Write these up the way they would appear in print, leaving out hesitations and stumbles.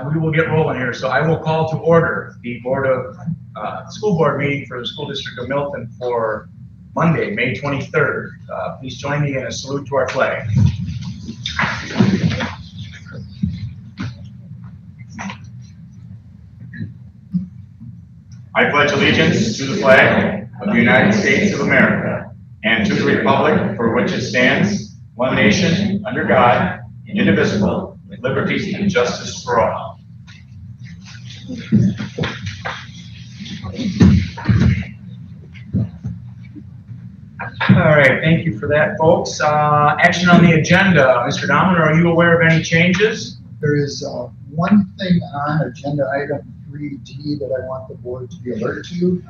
We will get rolling here. So I will call to order the School Board meeting for the School District of Milton for Monday, May 23rd. Please join me in a salute to our flag. I pledge allegiance to the flag of the United States of America and to the republic for which it stands, one nation, under God, indivisible, with liberty and justice for all. All right, thank you for that, folks. Action on the agenda. Mr. Dahman, are you aware of any changes? There is one thing on agenda item 3D that I want the board to be alert to.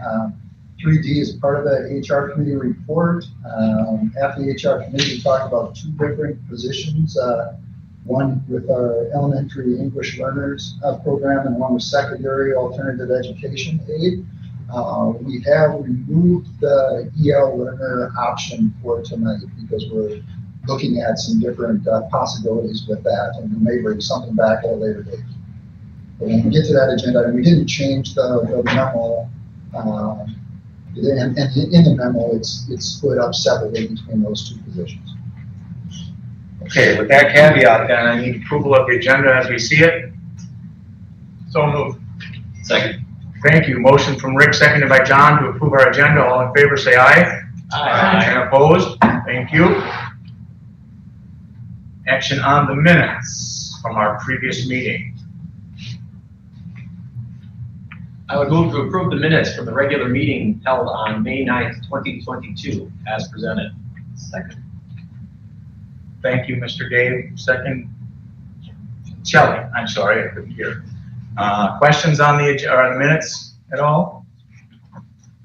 3D is part of the HR committee report. At the HR committee, we talked about two different positions. One with our elementary English learners program and one with secondary alternative education aid. We have removed the EL learner option for tonight because we're looking at some different possibilities with that, and we may bring something back at a later date. But when we get to that agenda, we didn't change the memo, and in the memo, it's split up separately between those two positions. Okay, with that caveat, then I need approval of the agenda as we see it. So moved. Second. Thank you. Motion from Rick, seconded by John to approve our agenda. All in favor, say aye. Aye. And opposed? Thank you. Action on the minutes from our previous meeting. I would move to approve the minutes from the regular meeting held on May 9th, 2022, as presented. Second. Thank you, Mr. Dave. Second. Shelley, I'm sorry, I couldn't hear. Questions on the minutes at all?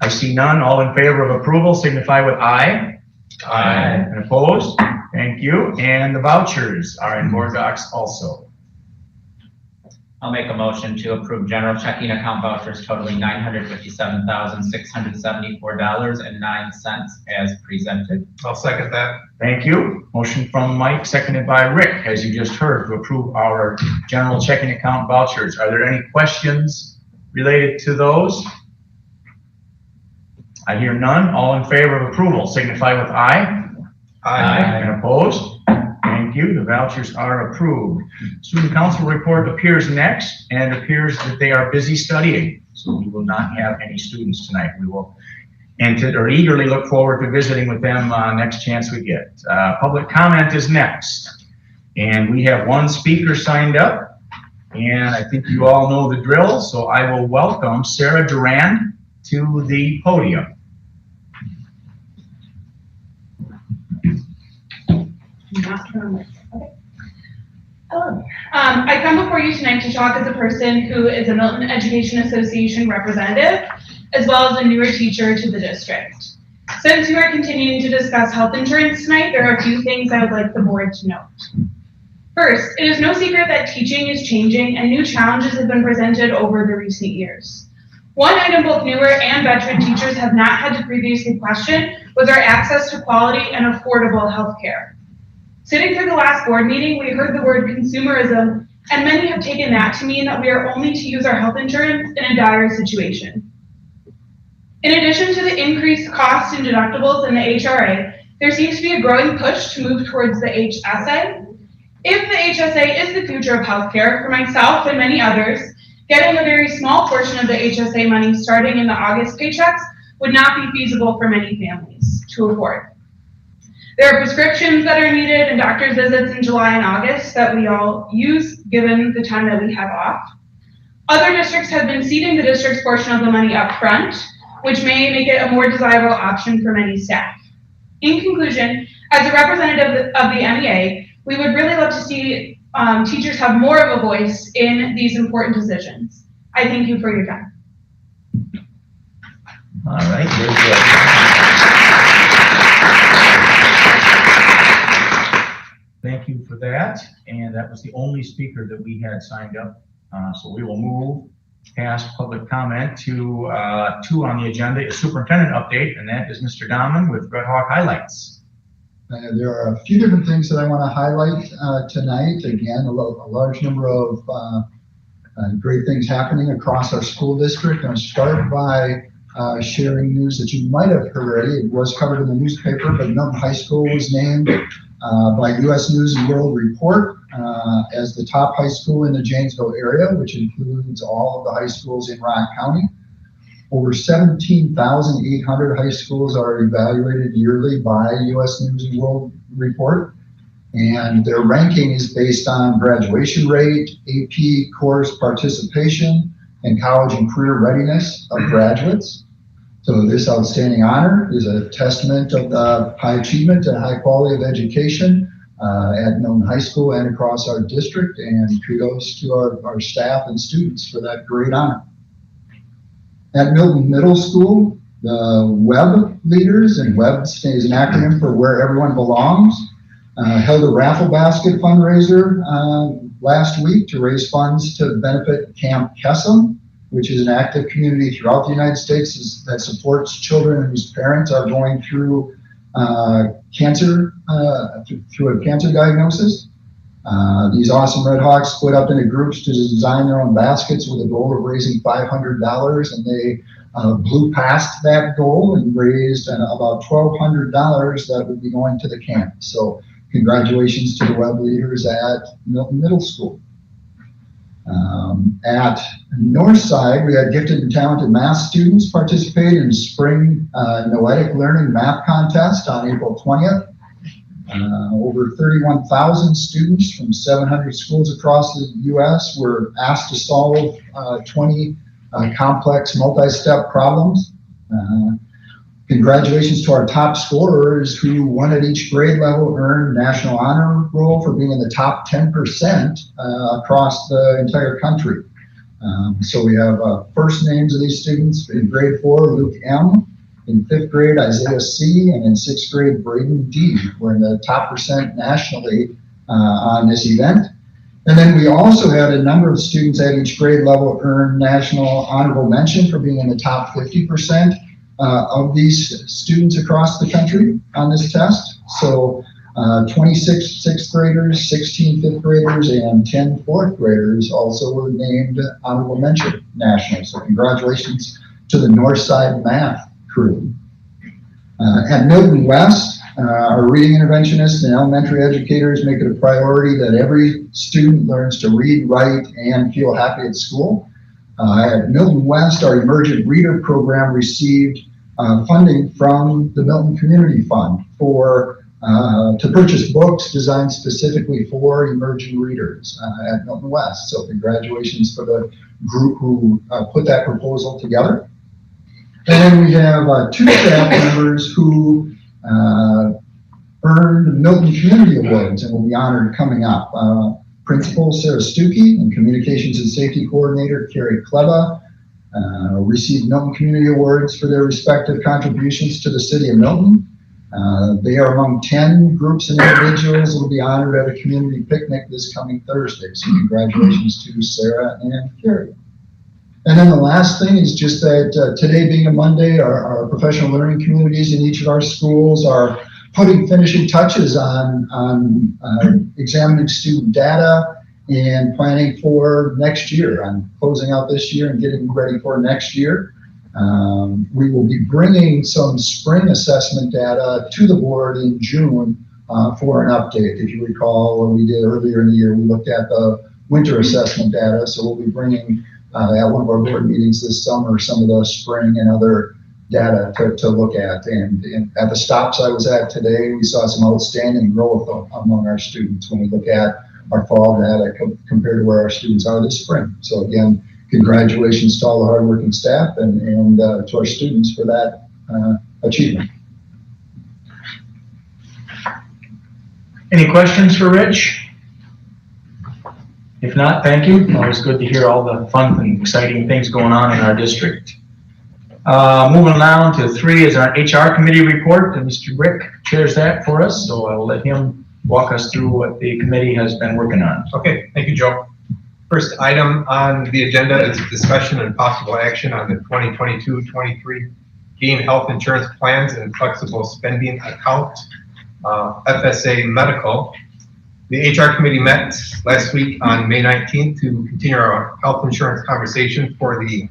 I see none. All in favor of approval signify with aye. Aye. And opposed? Thank you. And the vouchers are in board docs also. I'll make a motion to approve general checking account vouchers totaling $957,674.09 as presented. I'll second that. Thank you. Motion from Mike, seconded by Rick, as you just heard, to approve our general checking account vouchers. Are there any questions related to those? I hear none. All in favor of approval signify with aye. Aye. And opposed? Thank you. The vouchers are approved. Student council report appears next, and it appears that they are busy studying. So we will not have any students tonight. We will eagerly look forward to visiting with them next chance we get. Public comment is next. And we have one speaker signed up. And I think you all know the drill. So I will welcome Sarah Durand to the podium. Okay. Hello. I come before you tonight to talk as a person who is a Milton Education Association representative, as well as a newer teacher to the district. Since you are continuing to discuss health insurance tonight, there are a few things I would like the board to note. First, it is no secret that teaching is changing and new challenges have been presented over the recent years. One item both newer and veteran teachers have not had to previously question was our access to quality and affordable health care. Sitting through the last board meeting, we heard the word consumerism, and many have taken that to mean that we are only to use our health insurance in a dire situation. In addition to the increased costs and deductibles in the HRA, there seems to be a growing push to move towards the HSA. If the HSA is the future of healthcare, for myself and many others, getting a very small portion of the HSA money starting in the August paychecks would not be feasible for many families to afford. There are prescriptions that are needed and doctor's visits in July and August that we all use given the time that we have off. Other districts have been seeding the district's portion of the money up front, which may make it a more desirable option for many staff. In conclusion, as a representative of the MEA, we would really love to see teachers have more of a voice in these important decisions. I thank you for your time. All right, very good. Thank you for that. And that was the only speaker that we had signed up. So we will move past public comment to two on the agenda, a superintendent update, and that is Mr. Dahman with Red Hawk highlights. There are a few different things that I want to highlight tonight. Again, a large number of Great things happening across our school district. I'll start by sharing news that you might have heard already. It was covered in the newspaper, but Milton High School was named by U.S. News and World Report as the top high school in the Janesville area, which includes all of the high schools in Rock County. Over 17,800 high schools are evaluated yearly by U.S. News and World Report, and their ranking is based on graduation rate, AP course participation, and college and career readiness of graduates. So this outstanding honor is a testament of the high achievement and high quality of education at Milton High School and across our district, and kudos to our staff and students for that great honor. At Milton Middle School, the WEB leaders, and WEB is an acronym for Where Everyone Belongs, held a raffle basket fundraiser last week to raise funds to benefit Camp Kesem, which is an active community throughout the United States that supports children whose parents are going through cancer, through a cancer diagnosis. These awesome Red Hawks split up into groups to design their own baskets with a goal of raising $500, and they blew past that goal and raised about $1,200 that would be going to the camp. So congratulations to the WEB leaders at Milton Middle School. At Northside, we had gifted and talented math students participate in spring noetic learning math contest on April 20th. Over 31,000 students from 700 schools across the U.S. were asked to solve 20 complex multi-step problems. Congratulations to our top scorers who won at each grade level, earned National Honor Roll for being in the top 10% across the entire country. So we have first names of these students. In grade 4, Luke M. In 5th grade, Isaiah C. And in 6th grade, Braden D. We're in the top percent nationally on this event. And then we also had a number of students at each grade level earn National Honorable Mention for being in the top 50% of these students across the country on this test. So 26 6th graders, 16 5th graders, and 10 4th graders also were named Honorable Mention National. So congratulations to the Northside Math crew. At Milton West, our reading interventionists and elementary educators make it a priority that every student learns to read, write, and feel happy at school. At Milton West, our Emergent Reader program received funding from the Milton Community Fund to purchase books designed specifically for emerging readers at Milton West. So congratulations for the group who put that proposal together. And then we have 2 staff members who earned Milton Community Awards and will be honored coming up. Principal Sarah Stuckey and Communications and Safety Coordinator Carrie Kleba received Milton Community Awards for their respective contributions to the city of Milton. They are among 10 groups and individuals that will be honored at a community picnic this coming Thursday. So congratulations to Sarah and Carrie. And then the last thing is just that today being a Monday, our professional learning communities in each of our schools are putting finishing touches on examining student data and planning for next year, on closing out this year and getting ready for next year. We will be bringing some spring assessment data to the board in June for an update. If you recall, what we did earlier in the year, we looked at the winter assessment data, so we'll be bringing at one of our board meetings this summer some of the spring and other data to look at. And at the stops I was at today, we saw some outstanding growth among our students when we look at our fall data compared to where our students are this spring. So again, congratulations to all the hardworking staff and to our students for that achievement. Any questions for Rich? If not, thank you. Always good to hear all the fun and exciting things going on in our district. Moving on to 3 is our HR committee report, and Mr. Brick chairs that for us, so I will let him walk us through what the committee has been working on. Okay, thank you, Joe. First item on the agenda is discussion and possible action on the 2022-23 Gain Health Insurance Plans and Flexible Spending Account, FSA Medical. The HR committee met last week on May 19th to continue our health insurance conversation for the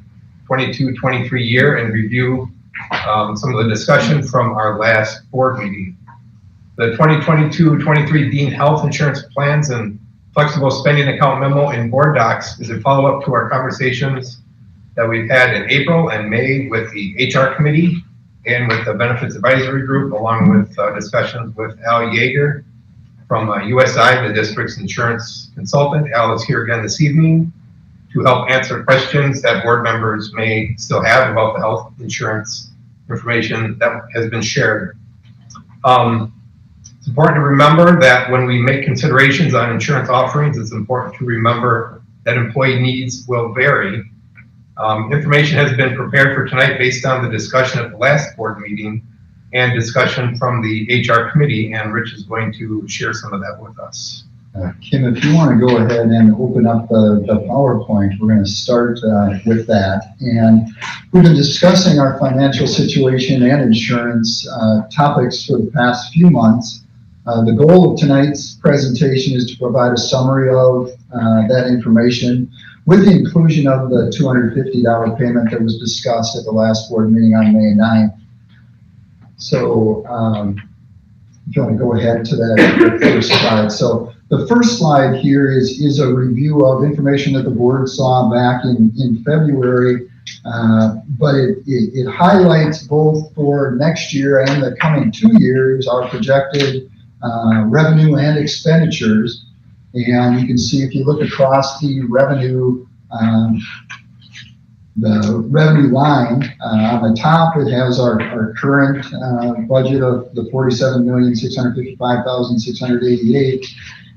22-23 year and review some of the discussion from our last board meeting. The 2022-23 deemed health insurance plans and flexible spending account memo in board docs is a follow-up to our conversations that we've had in April and May with the HR committee and with the benefits advisory group, along with discussions with Al Yeager from USI, the district's insurance consultant. Al is here again this evening to help answer questions that board members may still have about the health insurance information that has been shared. It's important to remember that when we make considerations on insurance offerings, it's important to remember that employee needs will vary. Information has been prepared for tonight based on the discussion at the last board meeting and discussion from the HR committee, and Rich is going to share some of that with us. Kim, if you want to go ahead and open up the PowerPoint, we're going to start with that. And we've been discussing our financial situation and insurance topics for the past few months. The goal of tonight's presentation is to provide a summary of that information with the inclusion of the $250 payment that was discussed at the last board meeting on May 9th. So if you want to go ahead to that first slide. So the first slide here is a review of information that the board saw back in February, but it highlights both for next year and the coming 2 years our projected revenue and expenditures. And you can see if you look across the revenue line, on the top it has our current budget of the $47,655,688.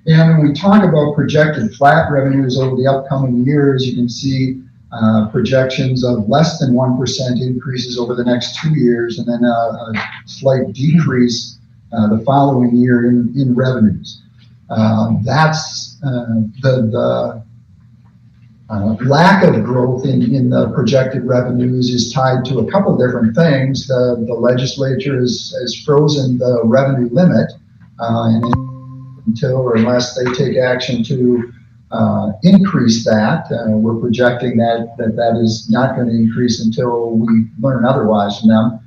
And when we talk about projected flat revenues over the upcoming years, you can see projections of less than 1% increases over the next 2 years, and then a slight decrease the following year in revenues. That's the lack of growth in the projected revenues is tied to a couple different things. The legislature has frozen the revenue limit until or unless they take action to increase that. We're projecting that is not going to increase until we learn otherwise from them.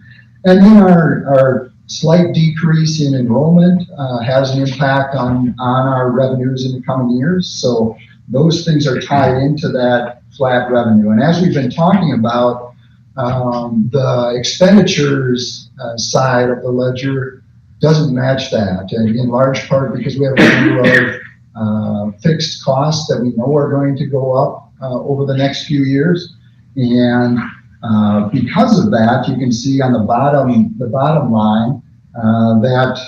And then our slight decrease in enrollment has an impact on our revenues in the coming years. So those things are tied into that flat revenue. And as we've been talking about, the expenditures side of the ledger doesn't match that, and in large part because we have a number of fixed costs that we know are going to go up over the next few years. And because of that, you can see on the bottom line that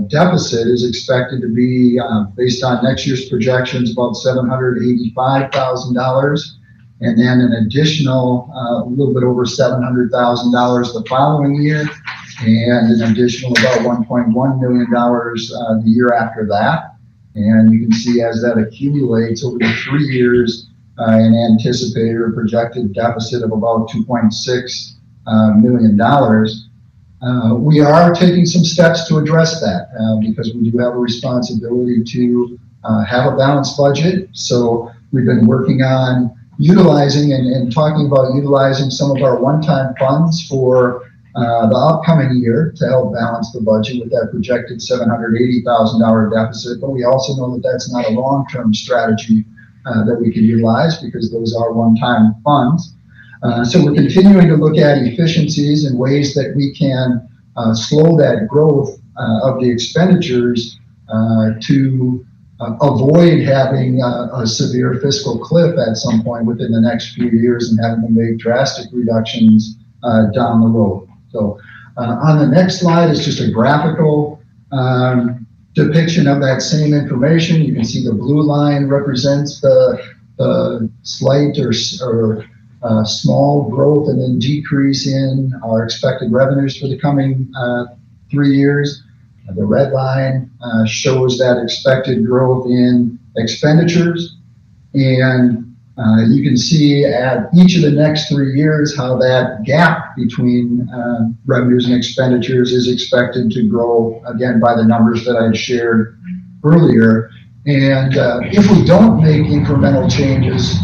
deficit is expected to be, based on next year's projections, about $785,000, and then an additional a little bit over $700,000 the following year, and an additional about $1.1 million the year after that. And you can see as that accumulates over the 3 years, an anticipated or projected deficit of about $2.6 million. We are taking some steps to address that because we do have a responsibility to have a balanced budget. So we've been working on utilizing and talking about utilizing some of our one-time funds for the upcoming year to help balance the budget with that projected $780,000 deficit. But we also know that that's not a long-term strategy that we can utilize because those are one-time funds. So we're continuing to look at efficiencies and ways that we can slow that growth of the expenditures to avoid having a severe fiscal cliff at some point within the next few years and having to make drastic reductions down the road. So on the next slide is just a graphical depiction of that same information. You can see the blue line represents the slight or small growth and then decrease in our expected revenues for the coming 3 years. The red line shows that expected growth in expenditures, and you can see at each of the next 3 years how that gap between revenues and expenditures is expected to grow, again, by the numbers that I shared earlier. And if we don't make incremental changes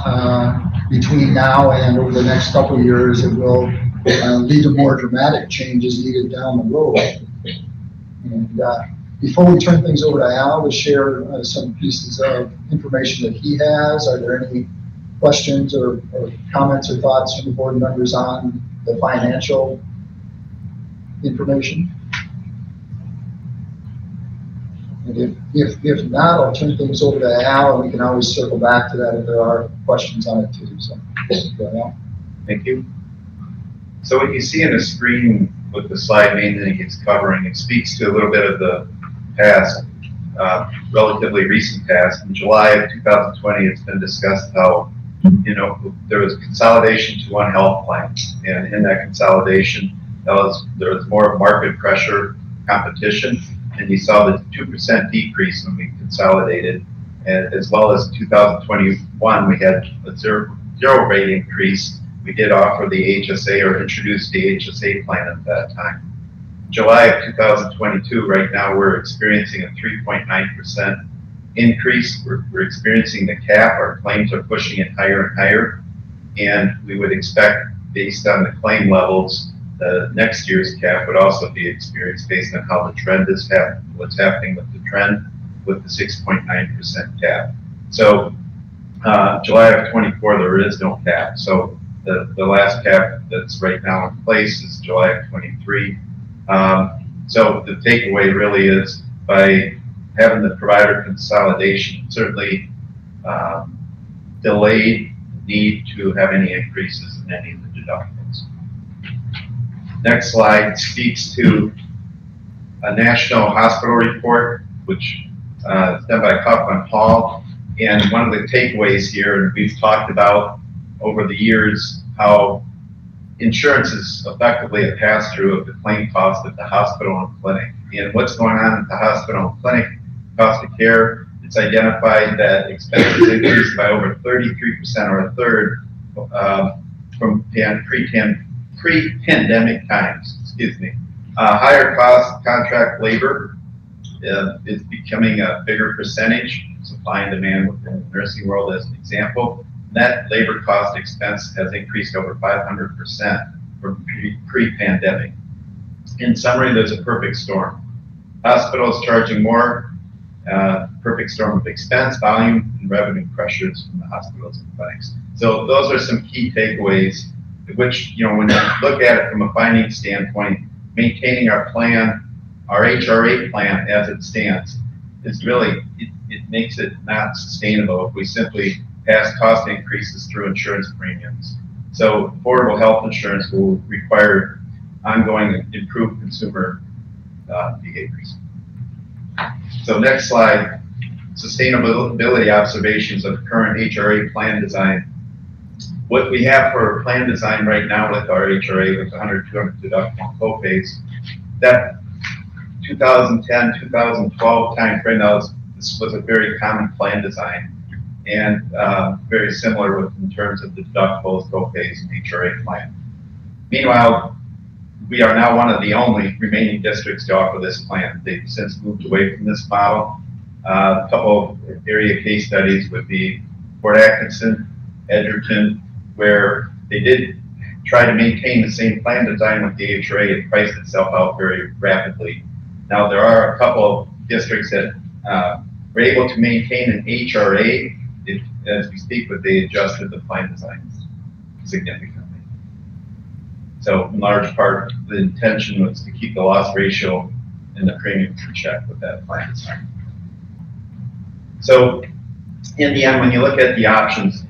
between now and over the next couple of years, it will lead to more dramatic changes needed down the road. And before we turn things over to Al to share some pieces of information that he has, are there any questions or comments or thoughts from the board members on the financial information? And if not, I'll turn things over to Al, and we can always circle back to that if there are questions on it too. So, Al. Thank you. So what you see on the screen with the slide mainly it's covering, it speaks to a little bit of the past, relatively recent past. In July of 2020, it's been discussed how, there was consolidation to one health plan, and in that consolidation, there was more market pressure, competition, and you saw the 2% decrease when we consolidated, and as well as 2021, we had a zero rate increase. We did offer the HSA or introduce the HSA plan at that time. July of 2022, right now we're experiencing a 3.9% increase. We're experiencing the cap. Our claims are pushing it higher and higher. And we would expect, based on the claim levels, the next year's cap would also be experienced based on how the trend is happening, what's happening with the trend with the 6.9% cap. So July of 24, there is no cap. So the last cap that's right now in place is July of 23. So the takeaway really is by having the provider consolidation certainly delayed the need to have any increases in any of the deductibles. Next slide speaks to a national hospital report, which is done by Kaufman Hall. And one of the takeaways here, and we've talked about over the years, how insurance is effectively a pass-through of the claim cost at the hospital and clinic. And what's going on at the hospital and clinic cost of care, it's identified that expenses increased by over 33% or a third from pre-pandemic times, higher cost contract labor is becoming a bigger percentage, supply and demand within the nursing world as an example. That labor cost expense has increased over 500% from pre-pandemic. In summary, there's a perfect storm. Hospitals charging more, perfect storm of expense, volume, and revenue pressures from the hospitals and clinics. So those are some key takeaways, which, when you look at it from a finding standpoint, maintaining our plan, our HRA plan as it stands, is really, it makes it not sustainable if we simply pass cost increases through insurance premiums. So affordable health insurance will require ongoing improved consumer behaviors. So next slide, sustainability observations of current HRA plan design. What we have for plan design right now with our HRA with 100, 200 deductible copays, that 2010, 2012 timeframe, this was a very common plan design and very similar in terms of the deductibles, copays, and HRA plan. Meanwhile, we are now one of the only remaining districts to offer this plan. They've since moved away from this model. A couple of area case studies would be Fort Atkinson, Edgerton, where they did try to maintain the same plan design with the HRA. It priced itself out very rapidly. Now there are a couple of districts that were able to maintain an HRA as we speak, but they adjusted the plan designs significantly. So in large part, the intention was to keep the loss ratio and the premium in check with that plan design. So in the end, when you look at the options,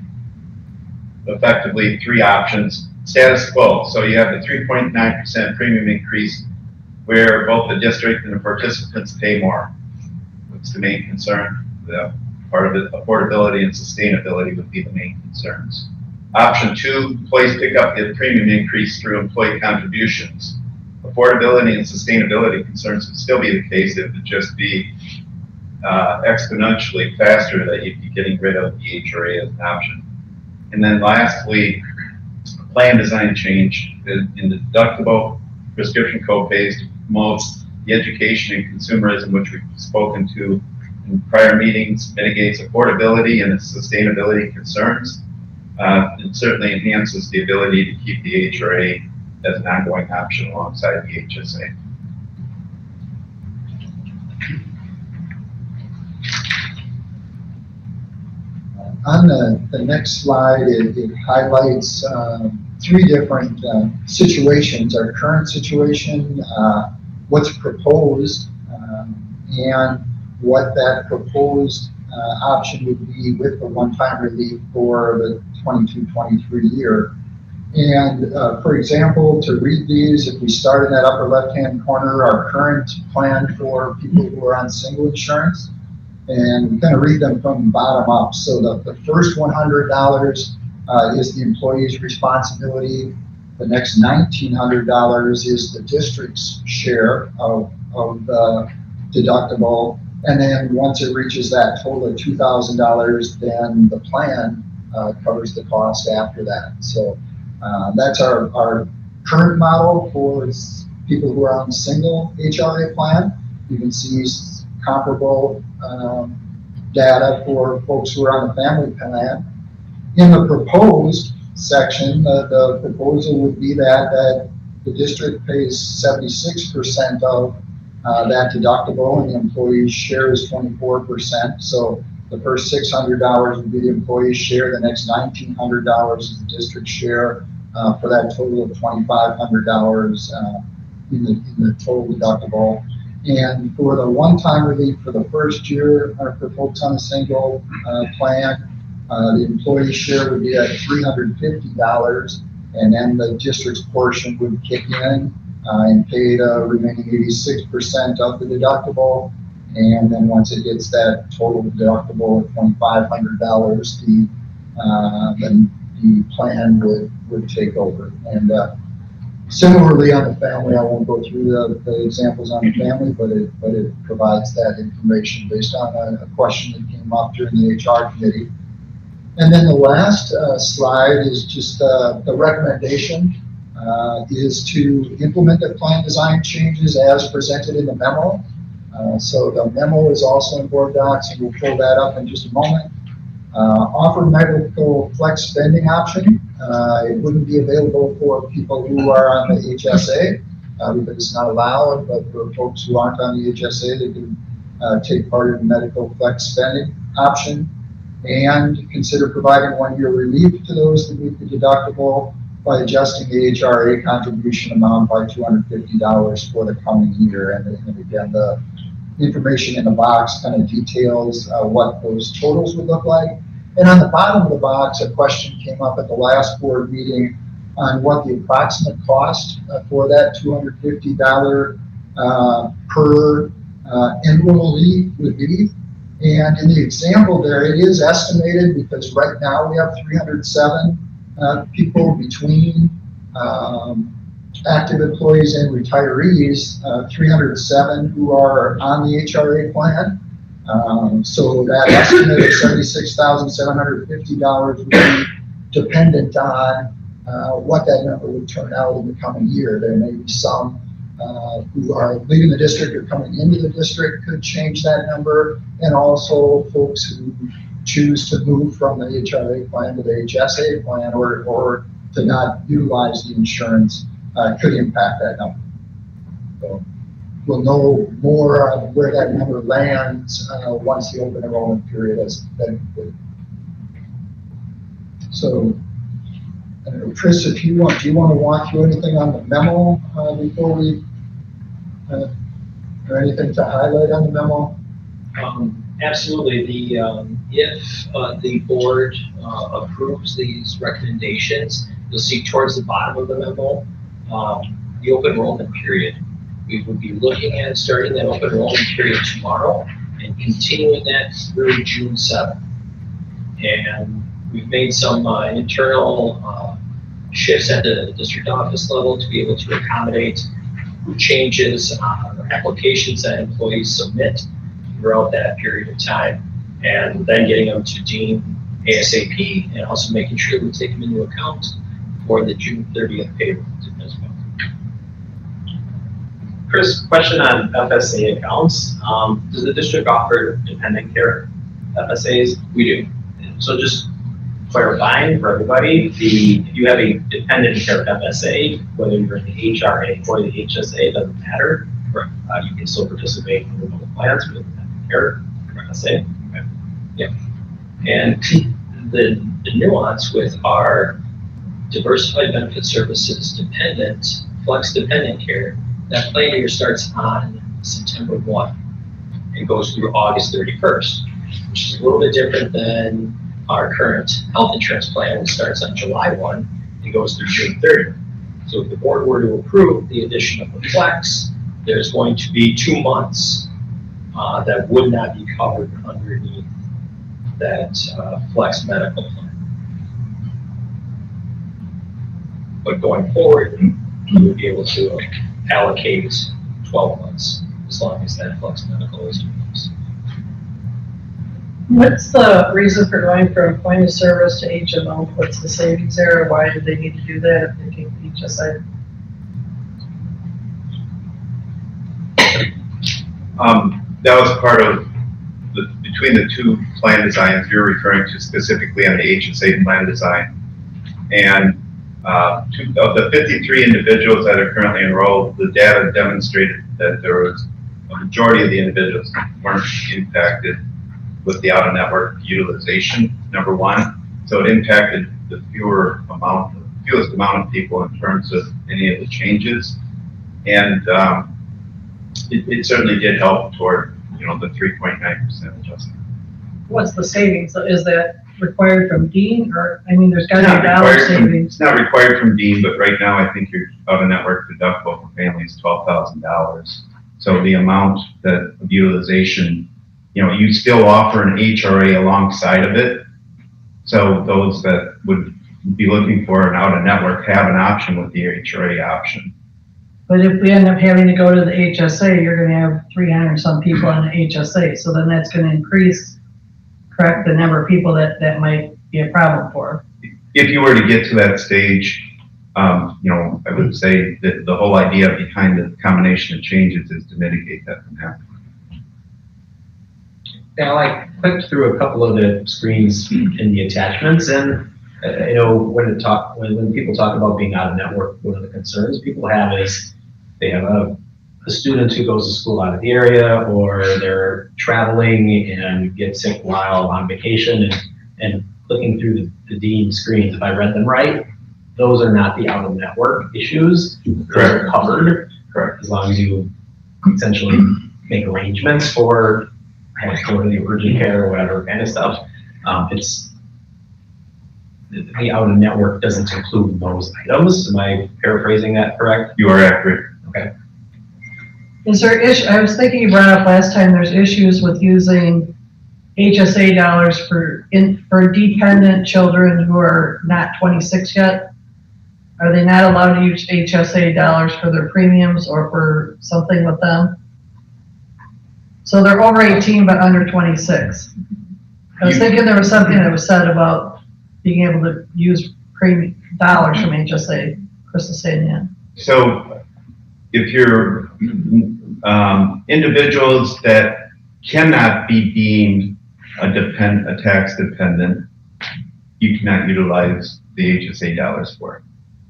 effectively 3 options, status quo. So you have the 3.9% premium increase where both the district and the participants pay more. What's the main concern? The part of it, affordability and sustainability would be the main concerns. Option 2, employees pick up the premium increase through employee contributions. Affordability and sustainability concerns would still be the case. It would just be exponentially faster that you'd be getting rid of the HRA as an option. And then lastly, plan design change in the deductible, prescription copays to promote the education and consumerism, which we've spoken to in prior meetings mitigates affordability and sustainability concerns. It certainly enhances the ability to keep the HRA as an ongoing option alongside the HSA. On the next slide, it highlights three different situations: our current situation, what's proposed, and what that proposed option would be with the one-time relief for the 22-23 year. And for example, to read these, if we start in that upper left-hand corner, our current plan for people who are on single insurance, and we kind of read them from bottom up. So the first $100 is the employee's responsibility. The next $1,900 is the district's share of the deductible. And then once it reaches that total of $2,000, then the plan covers the cost after that. So that's our current model for people who are on single HRA plan. You can see comparable data for folks who are on the family plan. In the proposed section, the proposal would be that the district pays 76% of that deductible, and the employee's share is 24%. So the first $600 would be the employee's share, the next $1,900 is the district share, for that total of $2,500 in the total deductible. And for the one-time relief for the first year, or for folks on a single plan, the employee share would be at $350, and then the district's portion would kick in and pay the remaining 86% of the deductible. And then once it gets that total deductible of $2,500, then the plan would take over. And similarly on the family, I won't go through the examples on the family, but it provides that information based on a question that came up during the HR committee. And then the last slide is just the recommendation is to implement the plan design changes as presented in the memo. So the memo is also in board docs, and we'll pull that up in just a moment. Offer medical flex spending option. It wouldn't be available for people who are on the HSA because it's not allowed, but for folks who aren't on the HSA, they can take part in the medical flex spending option, and consider providing 1-year relief to those that meet the deductible by adjusting the HRA contribution amount by $250 for the coming year. And again, the information in the box kind of details what those totals would look like. And on the bottom of the box, a question came up at the last board meeting on what the approximate cost for that $250 per enrollee would be. And in the example there, it is estimated, because right now we have 307 people between active employees and retirees, 307 who are on the HRA plan. So that estimate of $76,750 would be dependent on what that number would turn out in the coming year. There may be some who are leaving the district or coming into the district could change that number, and also folks who choose to move from the HRA plan to the HSA plan or to not utilize the insurance could impact that number. So we'll know more on where that number lands once the open enrollment period has been completed. So, Chris, if you want, do you want to walk through anything on the memo before we, or anything to highlight on the memo? Absolutely. If the board approves these recommendations, you'll see towards the bottom of the memo, the open enrollment period. We would be looking at starting that open enrollment period tomorrow and continuing that through June 7th. And we've made some internal shifts at the district office level to be able to accommodate changes on applications that employees submit throughout that period of time, and then getting them to Dean ASAP, and also making sure we take them into account for the June 30th payroll as well. Chris, question on FSA accounts. Does the district offer dependent care FSAs? We do. So just clarifying for everybody, if you have a dependent care FSA, whether you're in the HRA or the HSA, doesn't matter. You can still participate in remote plans with dependent care FSA. Okay. Yeah. And the nuance with our diversified benefit services dependent, flex dependent care, that plan year starts on September 1 and goes through August 31st, which is a little bit different than our current health insurance plan, which starts on July 1 and goes through June 30. So if the board were to approve the addition of the flex, there's going to be 2 months that would not be covered underneath that flex medical plan. But going forward, you would be able to allocate 12 months as long as that flex medical is in place. What's the reason for going from point of service to HMO? What's the savings there? Why do they need to do that if they take the HSA? That was part of between the two plan designs you're referring to specifically on the HSA plan design. And of the 53 individuals that are currently enrolled, the data demonstrated that there was a majority of the individuals weren't impacted with the out-of-network utilization, number one. So it impacted the fewest amount of people in terms of any of the changes. And it certainly did help toward, the 3.9% adjustment. What's the savings? Is that required from Dean or, there's got to be dollar savings? It's not required from Dean, but right now I think your out-of-network deductible for families is $12,000. So the amount of utilization, you still offer an HRA alongside of it. So those that would be looking for an out-of-network have an option with the HRA option. But if we end up having to go to the HSA, you're going to have 300 some people on the HSA. So then that's going to increase, correct, the number of people that might be a problem for. If you were to get to that stage, I would say that the whole idea behind the combination of changes is to mitigate that from happening. Yeah, I clicked through a couple of the screens in the attachments, and when people talk about being out of network, one of the concerns people have is they have a student who goes to school out of the area, or they're traveling and get sick while on vacation, and clicking through the Dean screens, if I read them right, those are not the out of network issues. Those are covered. Correct. As long as you essentially make arrangements for go to the urgent care or whatever kind of stuff. The out of network doesn't include those items. Am I paraphrasing that correct? You are accurate. Okay. Is there I was thinking you brought up last time, there's issues with using HSA dollars for dependent children who are not 26 yet. Are they not allowed to use HSA dollars for their premiums or for something with them? So they're over 18 but under 26. I was thinking there was something that was said about being able to use premium dollars from HSA. Chris is saying that. So if you're individuals that cannot be deemed a tax dependent, you cannot utilize the HSA dollars for it.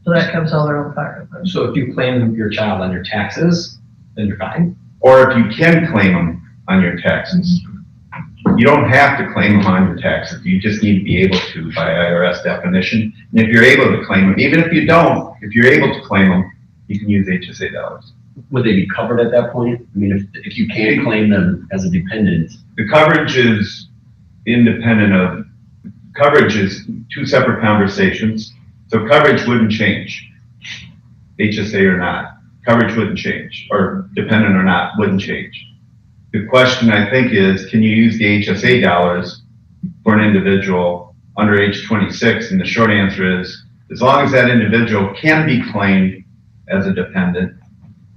So that comes out of their own pocket. So if you claim your child on your taxes, then you're fine. Or if you can claim them on your taxes. You don't have to claim them on your taxes. You just need to be able to by IRS definition. And if you're able to claim them, even if you don't, if you're able to claim them, you can use HSA dollars. Would they be covered at that point? If you can't claim them as a dependent? The coverage is independent of, coverage is two separate conversations. So coverage wouldn't change, HSA or not. Coverage wouldn't change, or dependent or not, wouldn't change. The question I think is, can you use the HSA dollars for an individual under age 26? And the short answer is, as long as that individual can be claimed as a dependent,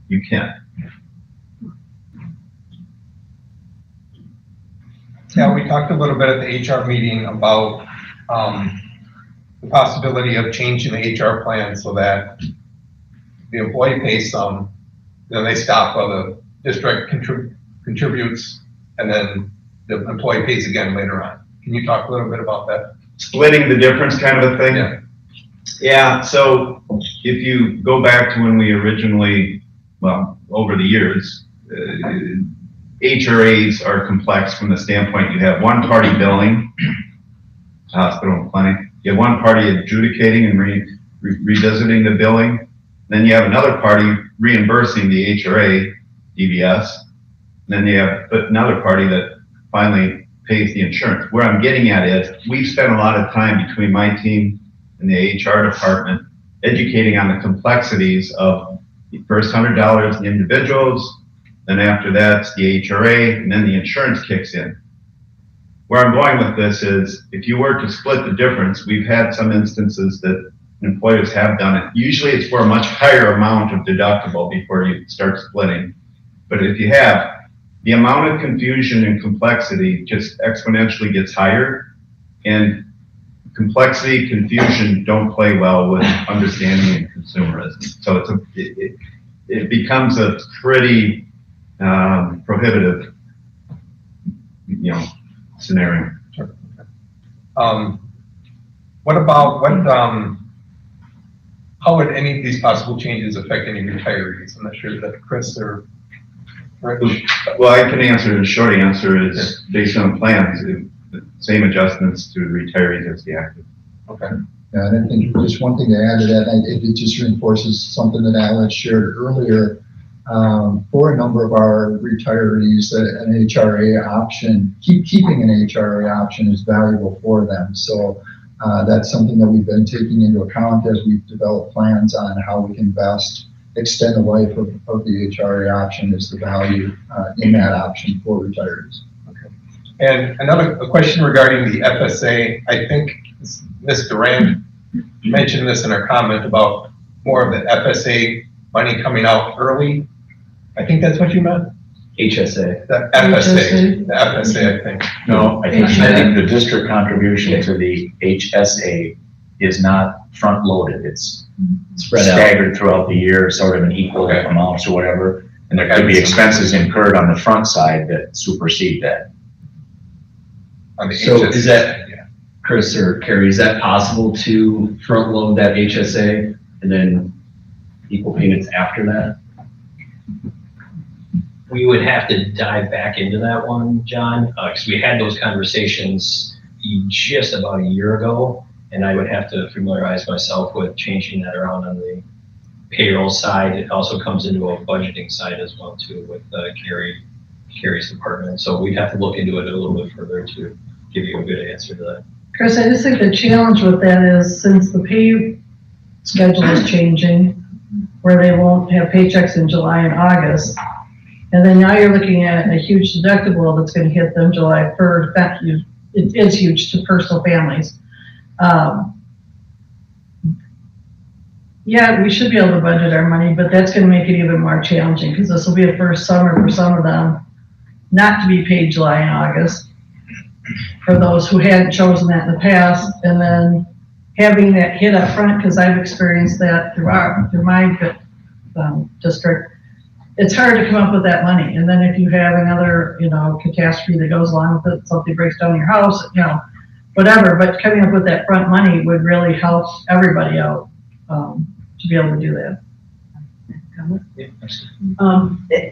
you can. Yeah, we talked a little bit at the HR meeting about the possibility of changing the HR plan so that the employee pays some, then they stop while the district contributes, and then the employee pays again later on. Can you talk a little bit about that? Splitting the difference kind of a thing? Yeah. Yeah, so if you go back to when we originally, well, over the years, HRAs are complex from the standpoint you have one party billing, hospital and clinic, you have one party adjudicating and revisiting the billing, then you have another party reimbursing the HRA, DBS, then you have another party that finally pays the insurance. Where I'm getting at is, we've spent a lot of time between my team and the HR department educating on the complexities of the first $100 the individuals, then after that's the HRA, and then the insurance kicks in. Where I'm going with this is, if you were to split the difference, we've had some instances that employers have done it. Usually it's for a much higher amount of deductible before you start splitting. But if you have, the amount of confusion and complexity just exponentially gets higher, and complexity, confusion don't play well with understanding and consumerism. So it becomes a pretty prohibitive, scenario. How would any of these possible changes affect any retirees? I'm not sure that Chris or Rich. Well, I can answer. The short answer is based on plans, the same adjustments to the retirees as the active. Okay. Yeah, and I think just one thing to add to that, it just reinforces something that Alex shared earlier. For a number of our retirees, an HRA option, keeping an HRA option is valuable for them. So that's something that we've been taking into account as we've developed plans on how we can best extend the life of the HRA option, is the value in that option for retirees. Okay. And a question regarding the FSA. I think Ms. Durand mentioned this in her comment about more of the FSA money coming out early. I think that's what you meant? HSA. The FSA. The FSA, I think. No, I think the district contribution to the HSA is not front loaded. It's Spread out. staggered throughout the year, sort of in equal Okay. amounts or whatever. And there could be expenses incurred on the front side that supersede that. On the So HSA. is that, Chris or Carrie, is that possible to front load that HSA and then equal payments after that? We would have to dive back into that one, John, because we had those conversations just about a year ago, and I would have to familiarize myself with changing that around on the payroll side. It also comes into a budgeting side as well too with Carrie's department. So we'd have to look into it a little bit further to give you a good answer to that. Chris, I just think the challenge with that is, since the pay schedule is changing, where they won't have paychecks in July and August, and then now you're looking at a huge deductible that's going to hit them July 1st. It is huge to personal families. Yeah, we should be able to budget our money, but that's going to make it even more challenging, because this will be a first summer for some of them not to be paid July and August, for those who hadn't chosen that in the past, and then having that hit up front, because I've experienced that through my district. It's hard to come up with that money, and then if you have another, catastrophe that goes along with it, something breaks down your house, whatever, but coming up with that front money would really help everybody out, to be able to do that.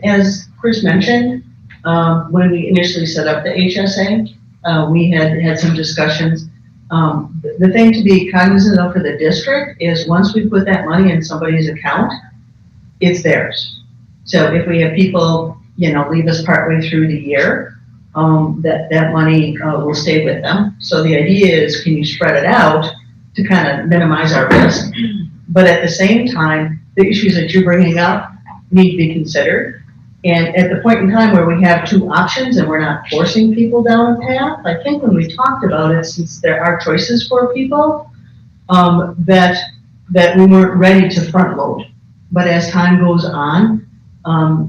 As Chris mentioned, when we initially set up the HSA, we had some discussions. The thing to be cognizant of for the district is, once we put that money in somebody's account, it's theirs. So if we have people, leave us partway through the year, that money will stay with them. So the idea is, can you spread it out to kind of minimize our risk? But at the same time, the issues that you're bringing up need to be considered. And at the point in time where we have two options and we're not forcing people down a path, I think when we talked about it, since there are choices for people, that we weren't ready to front load. But as time goes on,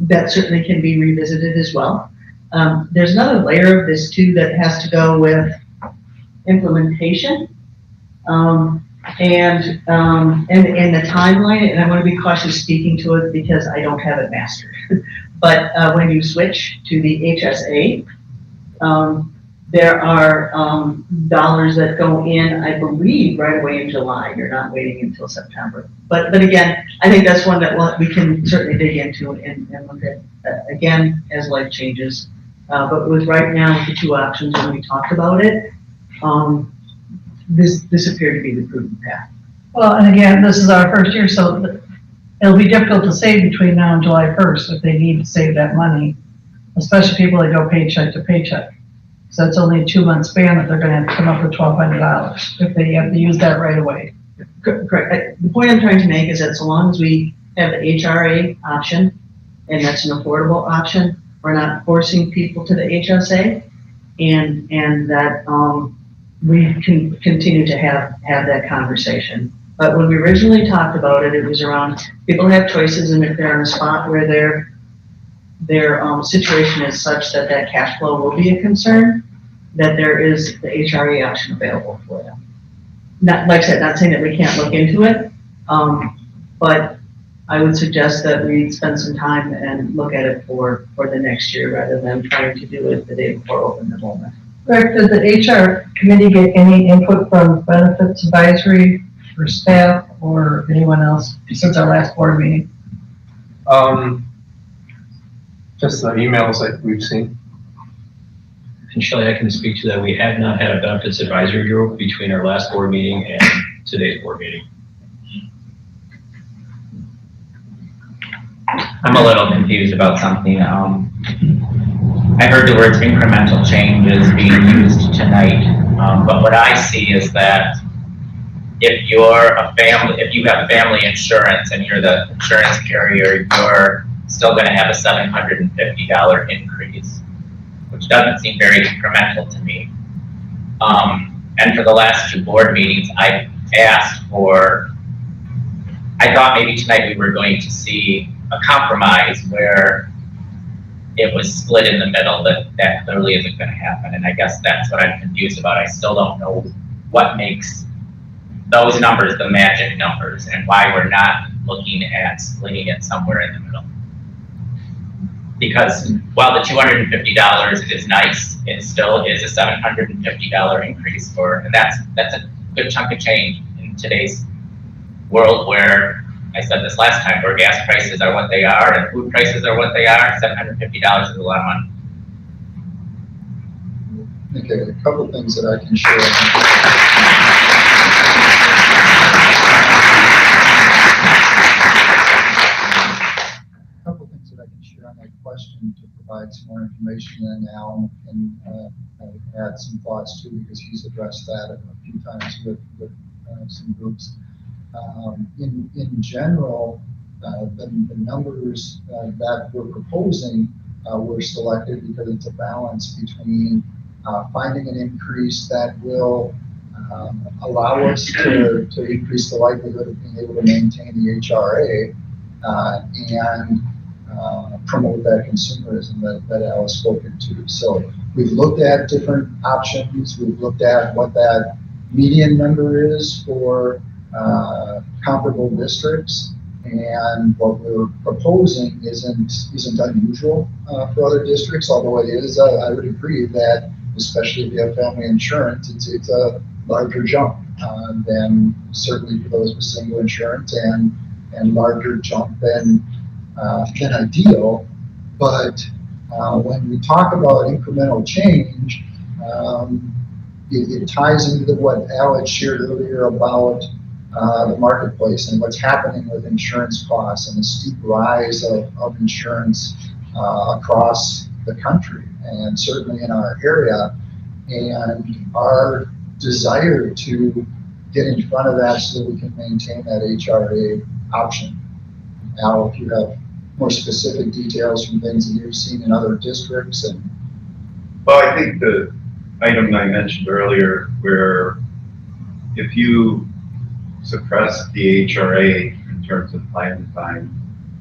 that certainly can be revisited as well. There's another layer of this too that has to go with implementation. And the timeline, and I want to be cautious speaking to it because I don't have it mastered. But when you switch to the HSA, there are dollars that go in, I believe, right away in July. You're not waiting until September. But again, I think that's one that we can certainly dig into and look at again as life changes. But with right now, with the two options when we talked about it, this appeared to be the prudent path. Well, and again, this is our first year, so it'll be difficult to save between now and July 1st if they need to save that money, especially people that go paycheck to paycheck. So it's only a 2-month span that they're gonna have to come up with $1,200 if they have to use that right away. Correct. The point I'm trying to make is that so long as we have the HRA option, and that's an affordable option, we're not forcing people to the HSA, and that we can continue to have that conversation. But when we originally talked about it, it was around people have choices, and if they're in a spot where their situation is such that cash flow will be a concern, that there is the HRA option available for them. Not, like I said, not saying that we can't look into it, but I would suggest that we spend some time and look at it for the next year rather than trying to do it the day before open enrollment. Rick, did the HR committee get any input from benefits advisory for staff or anyone else since our last board meeting? Just the emails that we've seen. And Shelley, I can speak to that. We have not had a benefits advisory group between our last board meeting and today's board meeting. I'm a little confused about something. I heard the words incremental changes being used tonight, but what I see is that if you're a family, if you have family insurance and you're the insurance carrier, you're still going to have a $750 increase, which doesn't seem very incremental to me. And for the last 2 board meetings, I asked for, I thought maybe tonight we were going to see a compromise where it was split in the middle. That clearly isn't going to happen, and I guess that's what I'm confused about. I still don't know what makes those numbers the magic numbers and why we're not looking at splitting it somewhere in the middle. Because while the $250 is nice, it still is a $750 increase and that's a good chunk of change in today's world where, I said this last time, where gas prices are what they are and food prices are what they are. $750 is a lot of money. Okay, a couple things that I can share. A couple things that I can share on that question to provide some more information, and Alan can add some thoughts too, because he's addressed that a few times with some groups. In general, the numbers that we're proposing were selected because it's a balance between finding an increase that will allow us to increase the likelihood of being able to maintain the HRA and promote that consumerism that Alice spoken to. So we've looked at different options. We've looked at what that median number is for comparable districts, and what we're proposing isn't unusual for other districts, although it is, I would agree that, especially if you have family insurance, it's a larger jump than certainly for those with single insurance, and larger jump than ideal. But when we talk about incremental change, it ties into what Alex shared earlier about the marketplace and what's happening with insurance costs and the steep rise of insurance across the country, and certainly in our area, and our desire to get in front of that so that we can maintain that HRA option. Al, if you have more specific details from things that you've seen in other districts. Well, I think the item I mentioned earlier, where if you suppress the HRA in terms of plan design,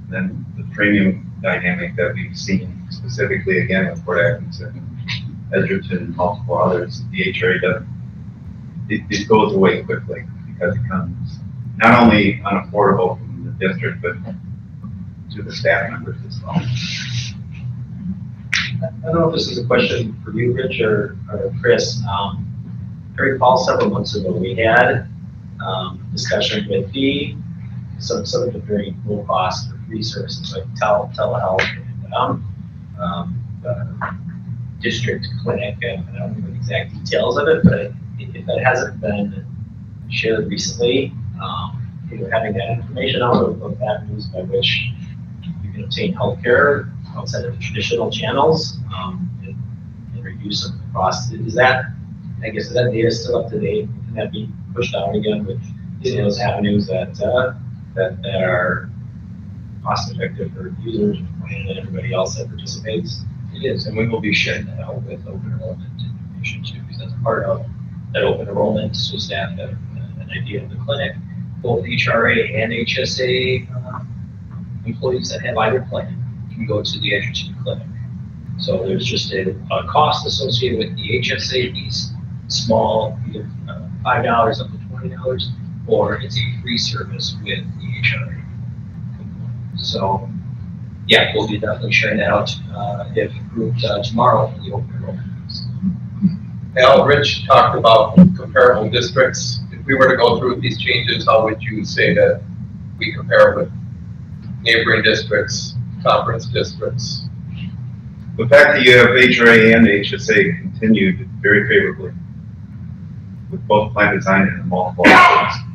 then the premium dynamic that we've seen specifically again with Port Atkinson, Edgerton, and multiple others, the HRA doesn't, it goes away quickly has become not only unaffordable from the district, but to the staff members as well. I don't know if this is a question for you, Rich, or Chris. I recall several months ago, we had discussion with some of the very low cost or free services like telehealth and district clinic, and I don't know the exact details of it, but if that hasn't been shared recently, having that information out of avenues by which you can obtain healthcare outside of the traditional channels, and review some of the costs. Is that data still up to date? Can that be pushed out again with those avenues that are cost effective for users and everybody else that participates? It is, and we will be sharing that out with open enrollment information too, because that's part of that open enrollment, so staff have an idea of the clinic. Both HRA and HSA employees that have either plan can go to the Edgerton clinic. So there's just a cost associated with the HSA piece, small, either $5 up to $20, or it's a free service with the HRA. So, yeah, we'll be definitely sharing that out if approved tomorrow for the open enrollment. Al, Rich talked about comparable districts. If we were to go through these changes, how would you say that we compare with neighboring districts, conference districts? The fact that you have HRA and HSA continued very favorably with both plan design and multiple options.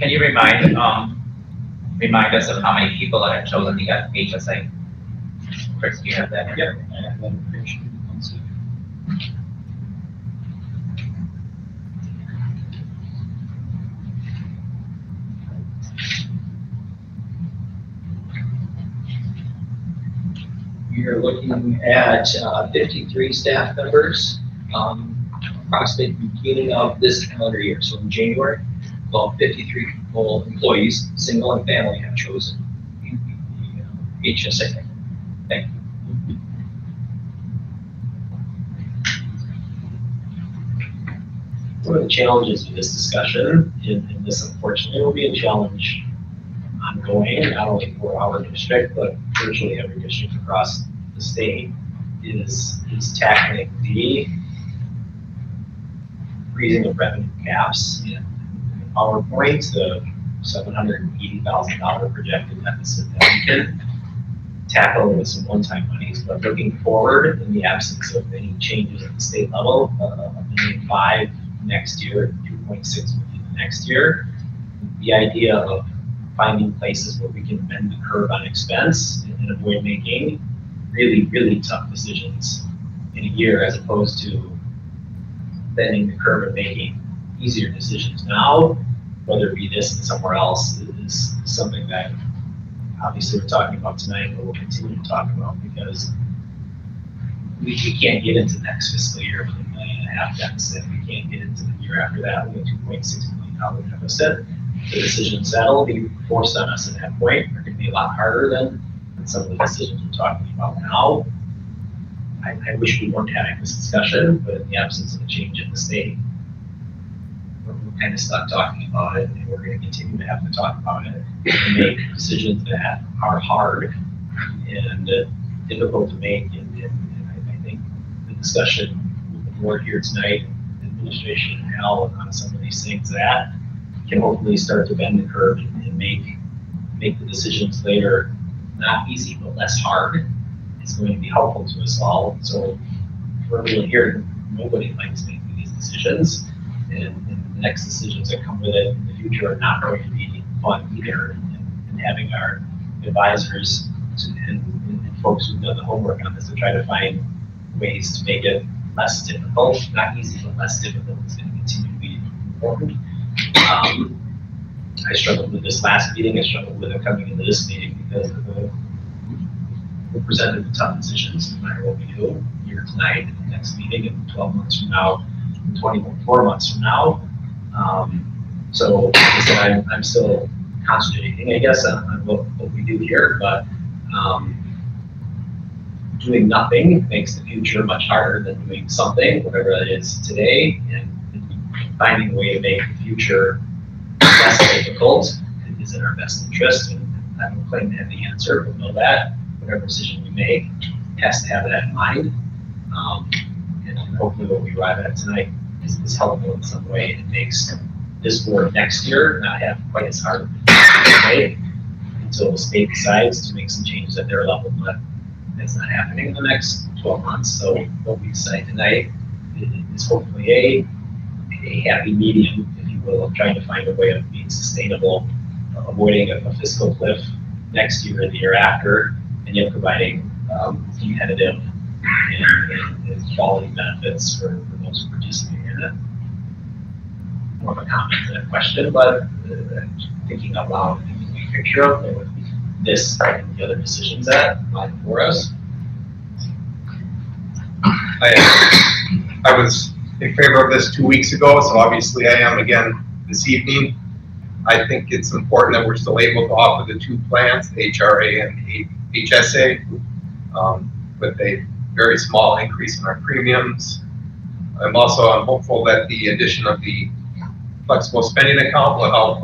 Can you remind us of how many people that have chosen the HSA? Chris, do you have that? Yep. We are looking at 53 staff members, approximately the beginning of this calendar year. So in January, about 53 people, employees, single and family, have chosen the HSA. Thank you. One of the challenges of this discussion, and this unfortunately will be a challenge ongoing, not only for our district, but virtually every district across the state, is tackling the freezing of revenue caps in PowerPoint, the $780,000 projected deficit that we can tackle with some one-time monies. But looking forward, in the absence of any changes at the state level, $1.5 million next year, 2.6 million next year, the idea of finding places where we can bend the curve on expense and avoid making really, really tough decisions in a year, as opposed to bending the curve and making easier decisions now, whether it be this and somewhere else, is something that obviously we're talking about tonight, but we'll continue to talk about, because we can't get into next fiscal year with $1.5 million deficit. We can't get into the year after that with a $2.6 million deficit. The decisions that'll be forced on us at that point are going to be a lot harder than some of the decisions we're talking about now. I wish we weren't having this discussion, but in the absence of a change in the state, we're kind of stuck talking about it, and we're going to continue to have to talk about it and make decisions that are hard and difficult to make. And I think the discussion with the board here tonight, administration and Al, on some of these things that can hopefully start to bend the curve and make the decisions later not easy but less hard. It's going to be helpful to us all. So we're really here. Nobody likes making these decisions, and the next decisions that come with it in the future are not going to be fun either. And having our advisors and folks who've done the homework on this to try to find ways to make it less difficult, not easy but less difficult, is going to continue to be important. I struggled with this last meeting. I struggled with it coming into this meeting because of we presented the tough decisions, no matter what we do here tonight, and the next meeting, and 12 months from now, and 24 months from now. So, like I said, I'm still concentrating, I guess, on what we do here, but doing nothing makes the future much harder than doing something, whatever that is today, and finding a way to make the future less difficult is in our best interest. And I don't claim to have the answer, but know that whatever decision we make has to have that in mind. And hopefully what we arrive at tonight is helpful in some way. It makes this board next year not have quite as hard of a decision to make until the state decides to make some changes at their level, but that's not happening in the next 12 months. So what we decide tonight is hopefully a happy medium, if you will, of trying to find a way of being sustainable, avoiding a fiscal cliff next year or the year after, and yet providing competitive and quality benefits for those who participate in it. More of a comment than a question, but thinking out loud, thinking big picture of it with this and the other decisions that lie before us. I was in favor of this 2 weeks ago, so obviously I am again this evening. I think it's important that we're still able to offer the two plans, the HRA and the HSA, with a very small increase in our premiums. I'm hopeful that the addition of the flexible spending account will help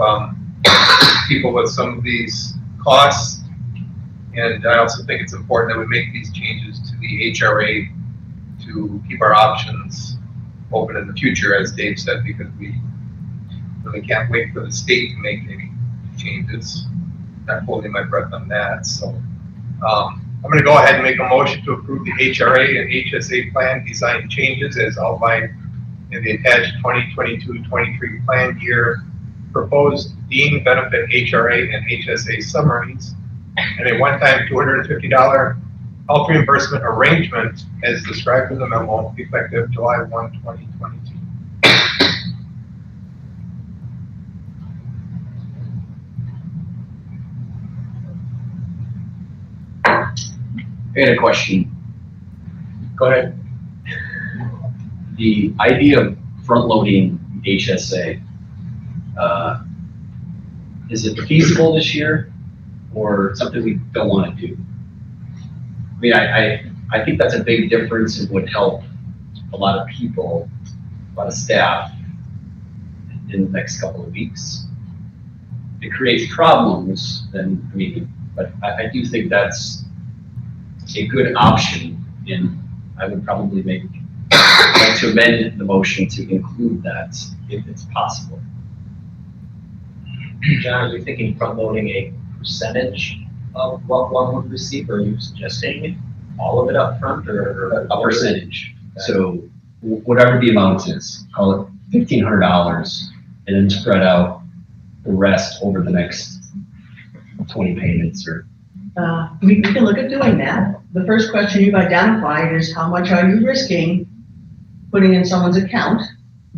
people with some of these costs. And I also think it's important that we make these changes to the HRA to keep our options open in the future, as Dave said, because we really can't wait for the state to make any changes. Not holding my breath on that. So I'm going to go ahead and make a motion to approve the HRA and HSA plan design changes as outlined in the attached 2022-23 plan year, proposed deemed benefit HRA and HSA summaries, and a one-time $250 health reimbursement arrangement as described in the memo effective July 1, 2022. I had a question. Go ahead. The idea of front-loading HSA, is it feasible this year or something we don't want to do? I mean, I think that's a big difference and would help a lot of people, a lot of staff in the next couple of weeks. If it creates problems, then, I mean, but I do think that's a good option, and I would probably like to amend the motion to include that if it's possible. John, are you thinking front loading a percentage of what one would receive, or are you suggesting all of it up front or A percentage. So whatever the amount is, call it $1,500, and then spread out the rest over the next 20 payments or. We can look at doing that. The first question you've identified is how much are you risking putting in someone's account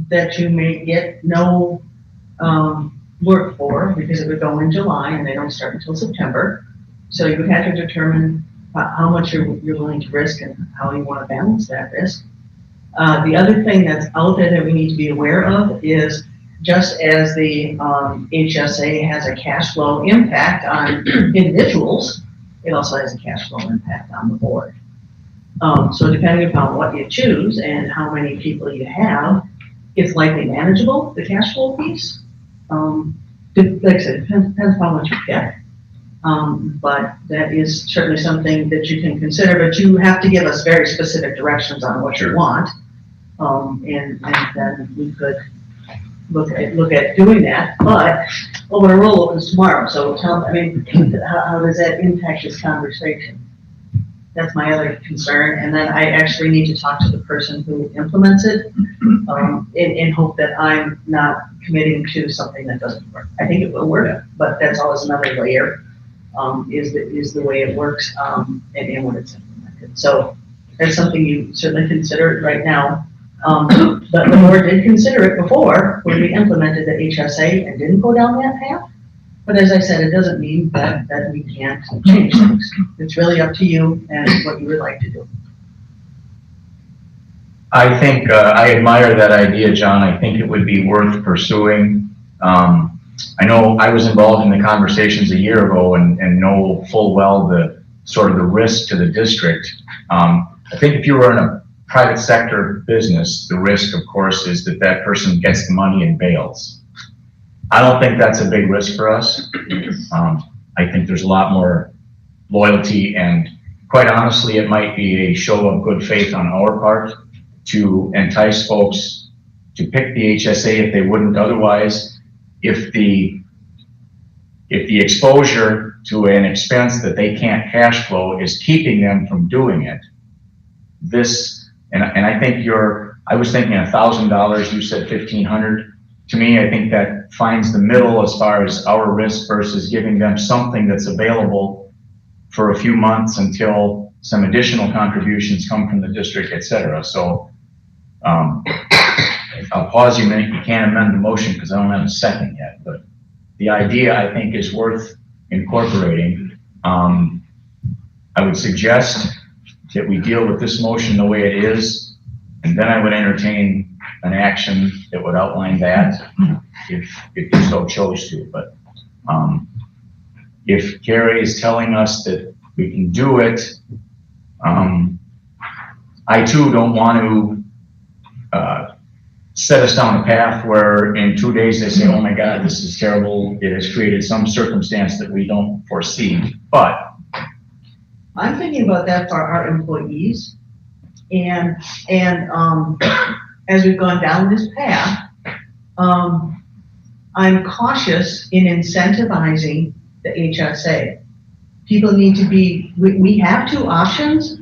that you may get no work for, because it would go in July and they don't start until September. So you would have to determine how much you're willing to risk and how you want to balance that risk. The other thing that's out there that we need to be aware of is, just as the HSA has a cash flow impact on individuals, it also has a cash flow impact on the board. So depending upon what you choose and how many people you have, it's likely manageable, the cash flow piece. Like I said, depends on how much you get. But that is certainly something that you can consider, but you have to give us very specific directions on what you want. And then we could look at doing that, but we're gonna roll opens tomorrow, so tell me, I mean, how does that impact this conversation? That's my other concern, and then I actually need to talk to the person who implements it, in hope that I'm not committing to something that doesn't work. I think it will work, but that's always another layer, is the way it works, and when it's implemented. So that's something you certainly consider right now. But the board did consider it before when we implemented the HSA and didn't go down that path. But as I said, it doesn't mean that we can't change things. It's really up to you and what you would like to do. I think, I admire that idea, John. I think it would be worth pursuing. I know I was involved in the conversations a year ago and know full well the sort of the risk to the district. I think if you were in a private sector business, the risk, of course, is that that person gets the money and bails. I don't think that's a big risk for us. I think there's a lot more loyalty, and quite honestly, it might be a show of good faith on our part to entice folks to pick the HSA if they wouldn't otherwise. If the exposure to an expense that they can't cash flow is keeping them from doing it, and I think I was thinking $1,000, you said 1,500. To me, I think that finds the middle as far as our risk versus giving them something that's available for a few months until some additional contributions come from the district, et cetera. So I'll pause you a minute. You can't amend the motion because I don't have a second yet, but the idea I think is worth incorporating. I would suggest that we deal with this motion the way it is, and then I would entertain an action that would outline that if you so chose to. But if Carrie is telling us that we can do it, I too don't want to set us down a path where in 2 days they say, oh my God, this is terrible. It has created some circumstance that we don't foresee. But I'm thinking about that for our employees, and as we've gone down this path, I'm cautious in incentivizing the HSA. People need to be, we have two options,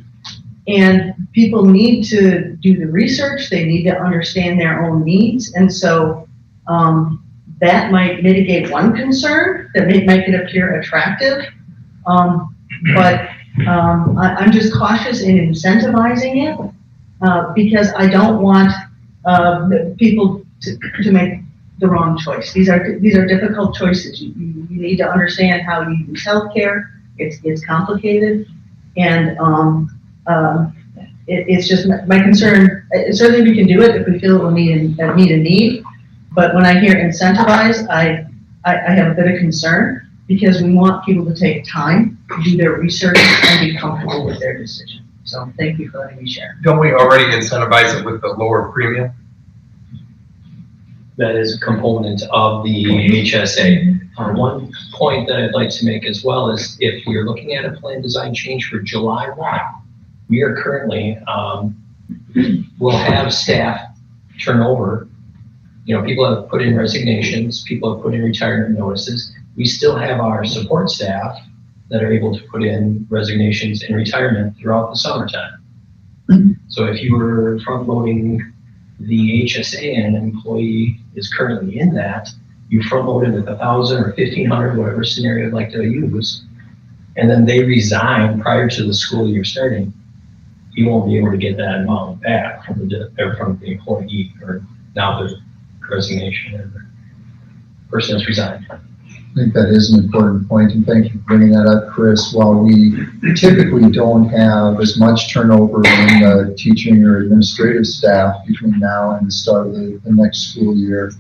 and people need to do the research, they need to understand their own needs, and so that might mitigate one concern, that may make it appear attractive, but I'm just cautious in incentivizing it, because I don't want people to make the wrong choice. These are difficult choices. You need to understand how you use healthcare. It's complicated, and it's just my concern. Certainly, we can do it if we feel it will meet a need. But when I hear incentivize, I have a bit of concern, because we want people to take time to do their research and be comfortable with their decision. So thank you for letting me share. Don't we already incentivize it with the lower premium? That is a component of the HSA. One point that I'd like to make as well is if we're looking at a plan design change for July 1, we are currently, we'll have staff turnover. You know, people have put in resignations, people have put in retirement notices. We still have our support staff that are able to put in resignations and retirement throughout the summertime. So if you were front loading the HSA and an employee is currently in that, you front load it with 1,000 or 1,500, whatever scenario you'd like to use, and then they resign prior to the school year starting, you won't be able to get that amount back from the employee, or now the resignation or the person that's resigned. I think that is an important point, and thank you for bringing that up, Chris. While we typically don't have as much turnover in the teaching or administrative staff between now and the start of the next school year,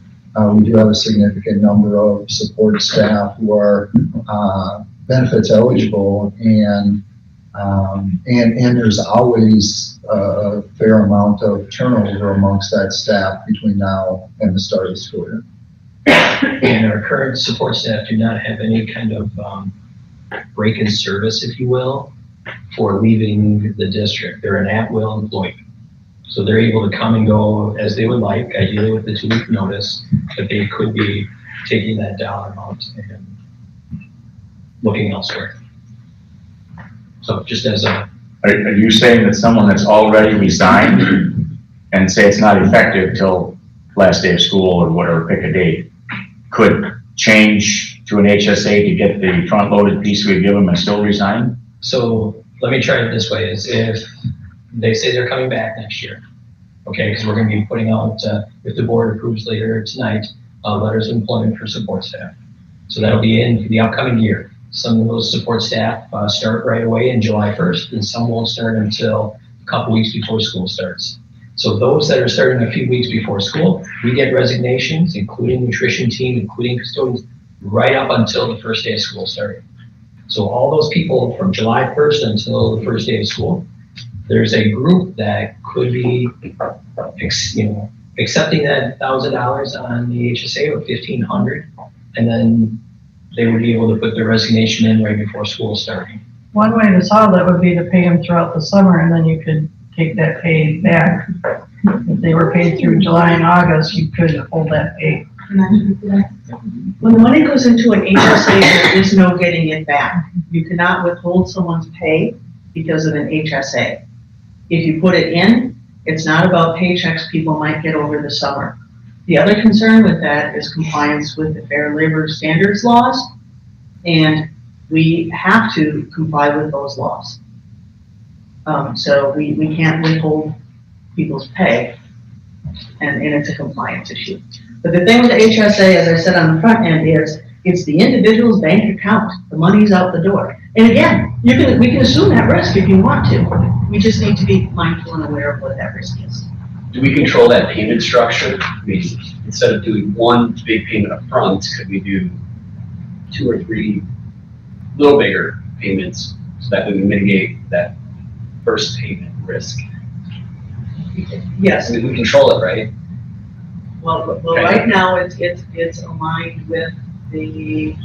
we do have a significant number of support staff who are benefits eligible, and there's always a fair amount of turnover amongst that staff between now and the start of the school year. And our current support staff do not have any kind of break in service, if you will, for leaving the district. They're an at-will employee. So they're able to come and go as they would like, ideally with the 2-week notice, but they could be taking that dollar amount and looking elsewhere. So just as a... Are you saying that someone that's already resigned and say it's not effective till last day of school or whatever, pick a date, could change to an HSA to get the front-loaded piece we give them and still resign? So let me try it this way, is if they say they're coming back next year, okay, because we're going to be putting out, if the board approves later tonight, letters of employment for support staff. So that'll be in the upcoming year. Some of those support staff start right away in July 1st, and some won't start until a couple weeks before school starts. So those that are starting a few weeks before school, we get resignations, including nutrition team, including custodians, right up until the first day of school starting. So all those people from July 1st until the first day of school, there's a group that could be, accepting that $1,000 on the HSA or $1,500, and then they would be able to put their resignation in right before school starting. One way to solve that would be to pay them throughout the summer, and then you could take that pay back. If they were paid through July and August, you could hold that pay. When the money goes into an HSA, there is no getting it back. You cannot withhold someone's pay because of an HSA. If you put it in, it's not about paychecks people might get over the summer. The other concern with that is compliance with the Fair Labor Standards laws, and we have to comply with those laws. So we can't withhold people's pay, and it's a compliance issue. But the thing with the HSA, as I said on the front end, is it's the individual's bank account. The money's out the door. And again, we can assume that risk if you want to. We just need to be mindful and aware of what that risk is. Do we control that payment structure? I mean, instead of doing one big payment up front, could we do 2 or 3 little bigger payments so that we can mitigate that first payment risk? Yes. I mean, we control it, right? Well, right now, it's aligned with the,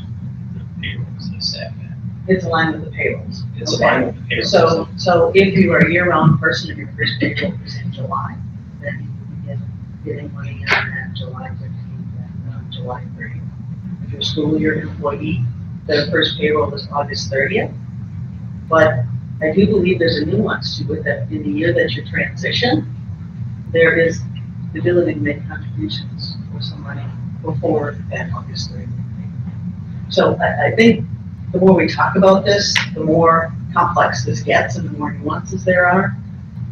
it's aligned with the payrolls. It's Okay. aligned with the payroll. So if you are a year-round person and your first payroll is in July, then you can get getting money in on July 15th and July 30th. If you're a school year employee, their first payroll is August 30th. But I do believe there's a nuance to it that in the year that you transition, there is the ability to make contributions for some money before that August 30th. So I think the more we talk about this, the more complex this gets and the more nuances there are.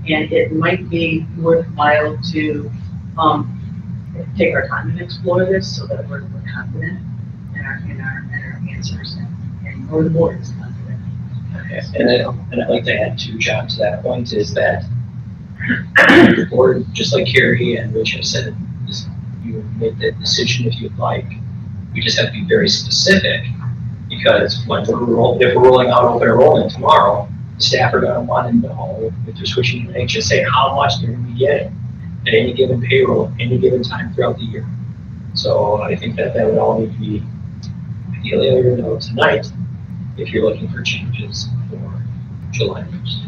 And it might be worthwhile to take our time and explore this so that we're confident in our answers or the board is confident. Okay. And I'd like to add too, John, to that point is that the board, just like Carrie and Rich have said, you make that decision if you'd like. We just have to be very specific because if we're rolling out open enrollment tomorrow, the staff are going to want to know if they're switching to an HSA, how much they're going to be getting at any given payroll, at any given time throughout the year. So I think that would all need to be ideally on your note tonight if you're looking for changes for July 1st.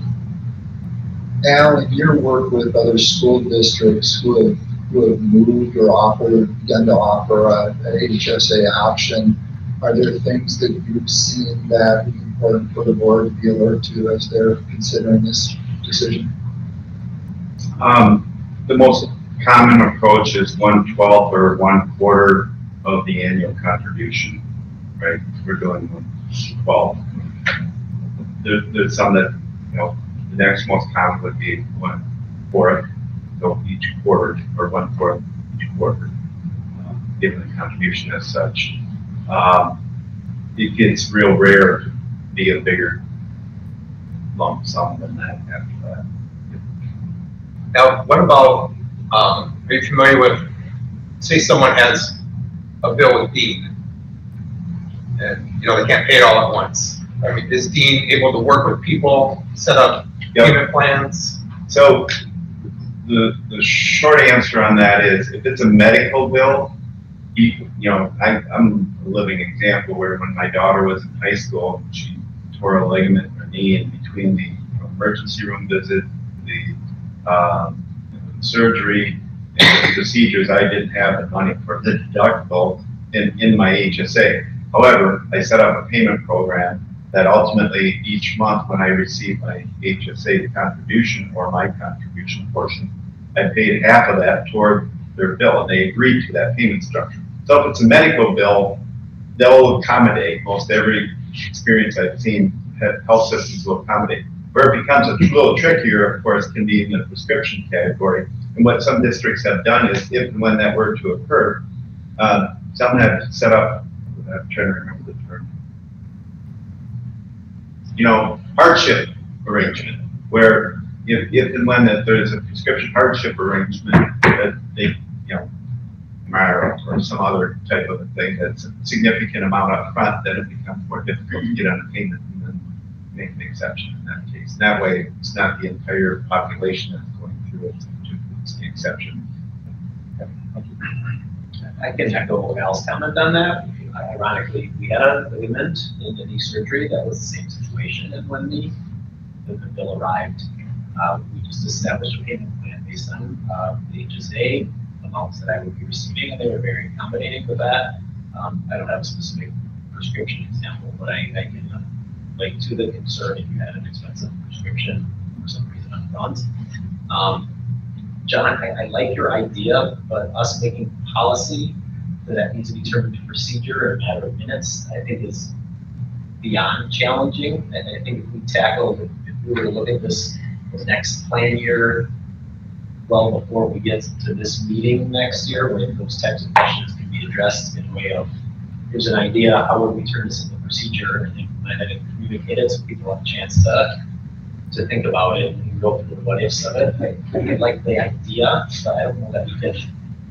Al, in your work with other school districts who have moved or begun to offer an HSA option, are there things that you've seen that would be important for the board to be alert to as they're considering this decision? The most common approach is 1/12 or 1/4 of the annual contribution, right? We're doing 1/12. There's some that, the next most common would be 1/4, so each quarter, or 1/4 each quarter, given the contribution as such. It gets real rare to be a bigger lump sum than that after that. Now, what about, are you familiar with, say someone has a bill with Dean, and, they can't pay it all at once. I mean, is Dean able to work with people, set up payment plans? So the short answer on that is if it's a medical bill, I'm a living example where when my daughter was in high school, she tore a ligament in her knee in between the emergency room visit, the surgery, and the procedures. I didn't have the money for the deductible in my HSA. However, I set up a payment program that ultimately each month when I receive my HSA contribution or my contribution portion, I paid half of that toward their bill, and they agreed to that payment structure. So if it's a medical bill, they'll accommodate. Most every experience I've seen, health systems will accommodate. Where it becomes a little trickier, of course, can be in the prescription category. And what some districts have done is, if and when that were to occur, some have set up, I'm trying to remember the term, hardship arrangement, where if and when that there's a prescription hardship arrangement, that they, matter or some other type of a thing that's a significant amount up front, then it becomes more difficult to get on a payment and then make an exception in that case. That way, it's not the entire population that's going through it, it's the exception. I can echo Al's comment on that. Ironically, we had a limit in the knee surgery that was the same situation, and when the bill arrived, we just established a payment plan based on the HSA amounts that I would be receiving, and they were very accommodating with that. I don't have a specific prescription example, but I can relate to the concern if you had an expensive prescription for some reason up front. John, I like your idea, but us making policy that needs to be turned into procedure in a matter of minutes, I think is beyond challenging. And I think if we tackle, if we were to look at this the next plan year, well before we get to this meeting next year, where those types of questions can be addressed in a way of, here's an idea, how would we turn this into procedure and implement it and communicate it so people have a chance to think about it and go through the what ifs of it. I like the idea, but I don't know that we can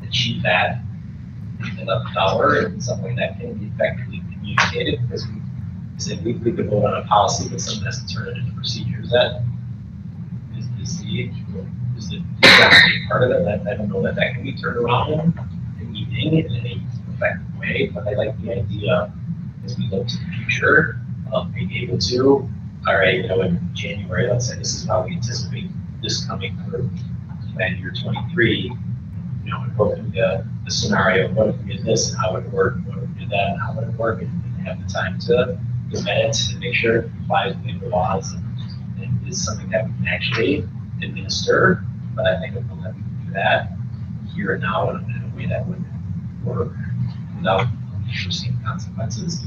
achieve that in enough power in some way that can be effectively communicated, because we said we could vote on a policy, but someone has to turn it into procedure. Is that is the part of it that I don't know that can be turned around in an evening in any effective way, but I like the idea as we look to the future of being able to, all right, in January, let's say this is how we anticipate this coming for plan year 23, and go through the scenario of what if we did this and how it would work, and what if we did that and how it would work, and have the time to vet it and make sure it complies with the laws and is something that we can actually administer. But I think if we can do that here and now in a way that would work without unforeseen consequences.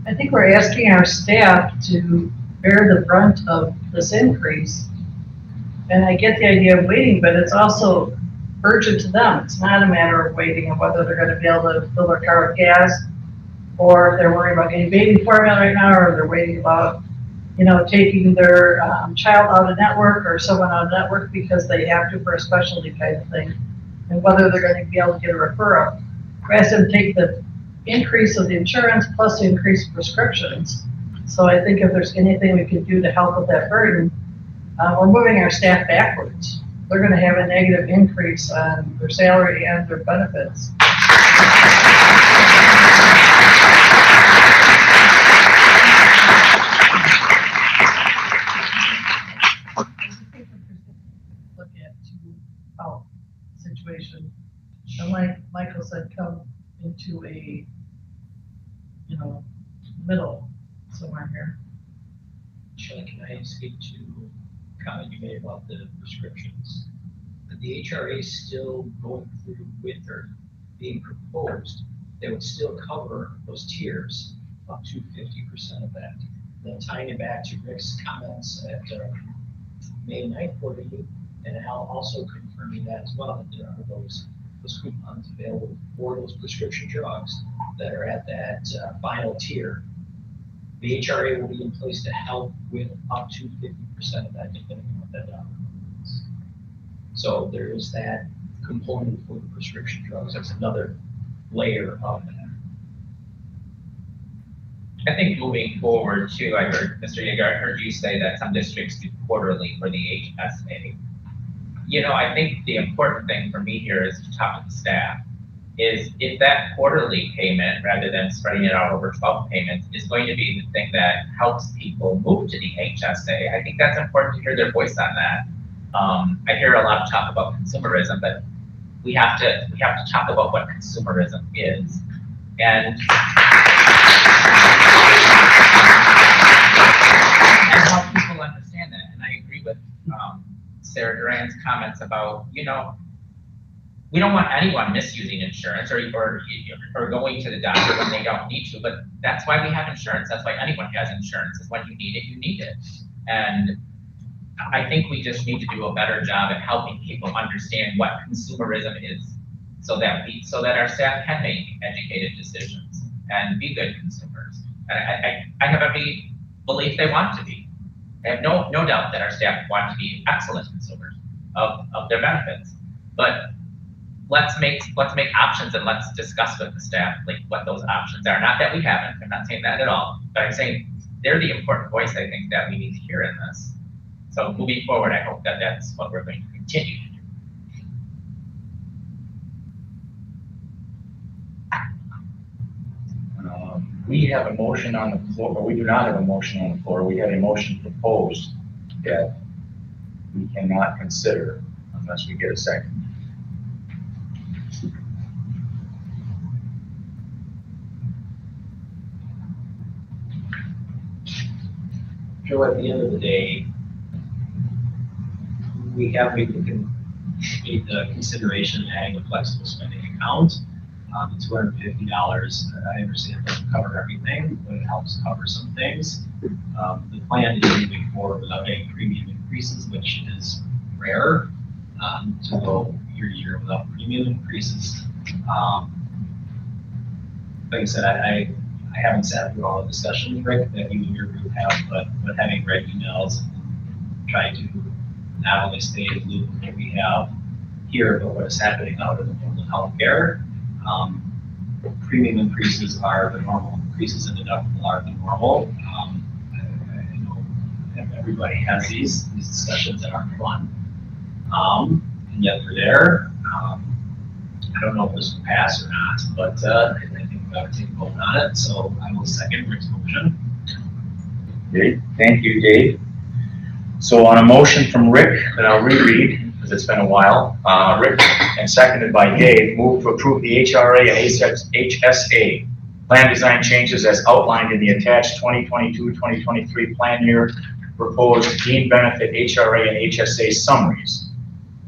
I think we're asking our staff to bear the brunt of this increase. And I get the idea of waiting, but it's also urgent to them. It's not a matter of waiting and whether they're going to be able to fill their car with gas, or if they're worried about getting baby formula right now, or they're waiting about, taking their child out of network or someone out of network because they have to for a specialty kind of thing, and whether they're going to be able to get a referral. We asked them to take the increase of the insurance plus the increase of prescriptions. So I think if there's anything we can do to help with that burden, we're moving our staff backwards. They're going to have a negative increase on their salary and their benefits. Look at health situation, and like Michael said, come into a middle somewhere here. Shelley, can I speak to a comment you made about the prescriptions? The HRA is still going through with or being proposed, they would still cover those tiers up to 50% of that. Then tying it back to Rick's comments at May 9th for you, and Al also confirming that as well, that there are those coupons available for those prescription drugs that are at that final tier. The HRA will be in place to help with up to 50% of that, depending on what that dollar is. So there is that component for the prescription drugs. That's another layer of that. I think moving forward too, I heard, Mr. Yeager, I heard you say that some districts do quarterly for the HSA. I think the important thing for me here is to talk to the staff, is if that quarterly payment, rather than spreading it out over 12 payments, is going to be the thing that helps people move to the HSA, I think that's important to hear their voice on that. I hear a lot of talk about consumerism, but we have to talk about what consumerism is. And help people understand that. And I agree with Sarah Duran's comments about, we don't want anyone misusing insurance or going to the doctor when they don't need to, but that's why we have insurance. That's why anyone has insurance, is when you need it. And I think we just need to do a better job at helping people understand what consumerism is, so that our staff can make educated decisions and be good consumers. And I have every belief they want to be. I have no doubt that our staff want to be excellent consumers of their benefits. But let's make options and let's discuss with the staff, like what those options are. Not that we haven't, I'm not saying that at all, but I'm saying they're the important voice, I think, that we need to hear in this. So moving forward, I hope that that's what we're going to continue to do. We have a motion on the floor, but we do not have a motion on the floor. We have a motion proposed that we cannot consider unless we get a second. So at the end of the day, we have made the consideration of adding a flexible spending account. The $250, I understand doesn't cover everything, but it helps cover some things. The plan is moving forward without any premium increases, which is rare, to go year to year without premium increases. Like I said, I haven't sat through all the discussions, Rick, that you and your group have, but having read emails and trying to not only stay in the loop of what we have here, but what is happening out in the world of healthcare. Premium increases are the normal, increases in deductible are the normal. I know everybody has these discussions that aren't fun, and yet they're there. I don't know if this will pass or not, but I think we ought to take a vote on it, so I will second Rick's motion. Dave, thank you, Dave. So on a motion from Rick that I'll reread, because it's been a while, Rick and seconded by Dave, move to approve the HRA and HSA plan design changes as outlined in the attached 2022-2023 plan year proposed deemed benefit HRA and HSA summaries,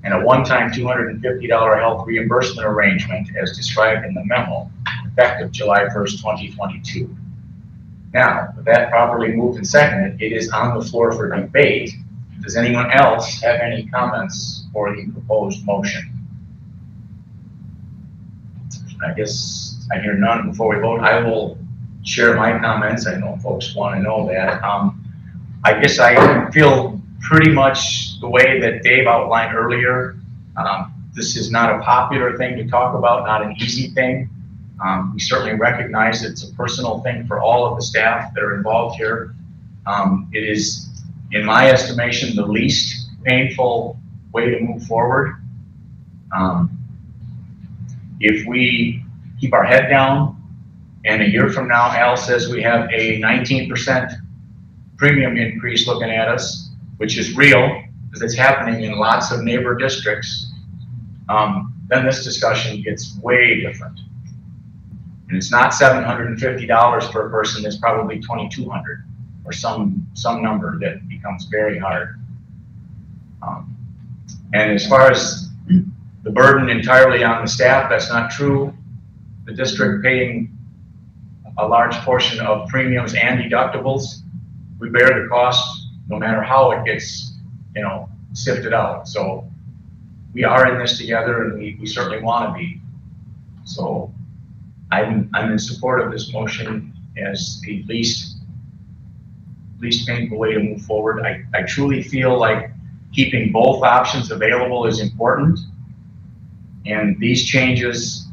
and a one-time $250 health reimbursement arrangement as described in the memo, effective July 1st, 2022. Now, with that properly moved and seconded, it is on the floor for debate. Does anyone else have any comments for the proposed motion? I guess I hear none. Before we vote, I will share my comments. I know folks want to know that. I guess I feel pretty much the way that Dave outlined earlier. This is not a popular thing to talk about, not an easy thing. We certainly recognize it's a personal thing for all of the staff that are involved here. It is, in my estimation, the least painful way to move forward. If we keep our head down and a year from now Al says we have a 19% premium increase looking at us, which is real because it's happening in lots of neighbor districts, then this discussion gets way different. And it's not $750 per person, it's probably $2,200 or some number that becomes very hard. And as far as the burden entirely on the staff, that's not true. The district paying a large portion of premiums and deductibles, we bear the cost no matter how it gets, sifted out. So we are in this together and we certainly want to be. So I'm in support of this motion as the least painful way to move forward. I truly feel like keeping both options available is important. And these changes,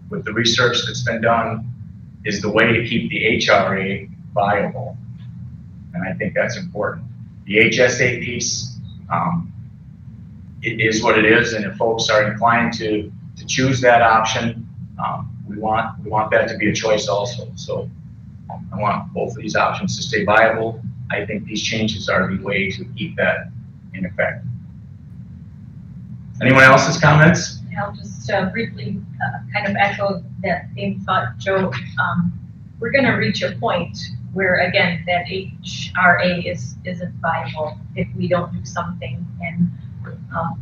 with the research that's been done, is the way to keep the HRA viable. And I think that's important. The HSA piece, it is what it is. And if folks are inclined to choose that option, we want that to be a choice also. So I want both of these options to stay viable. I think these changes are the way to keep that in effect. Anyone else's comments? I'll just briefly kind of echo that same thought, Joe. We're going to reach a point where, again, that HRA isn't viable if we don't do something. And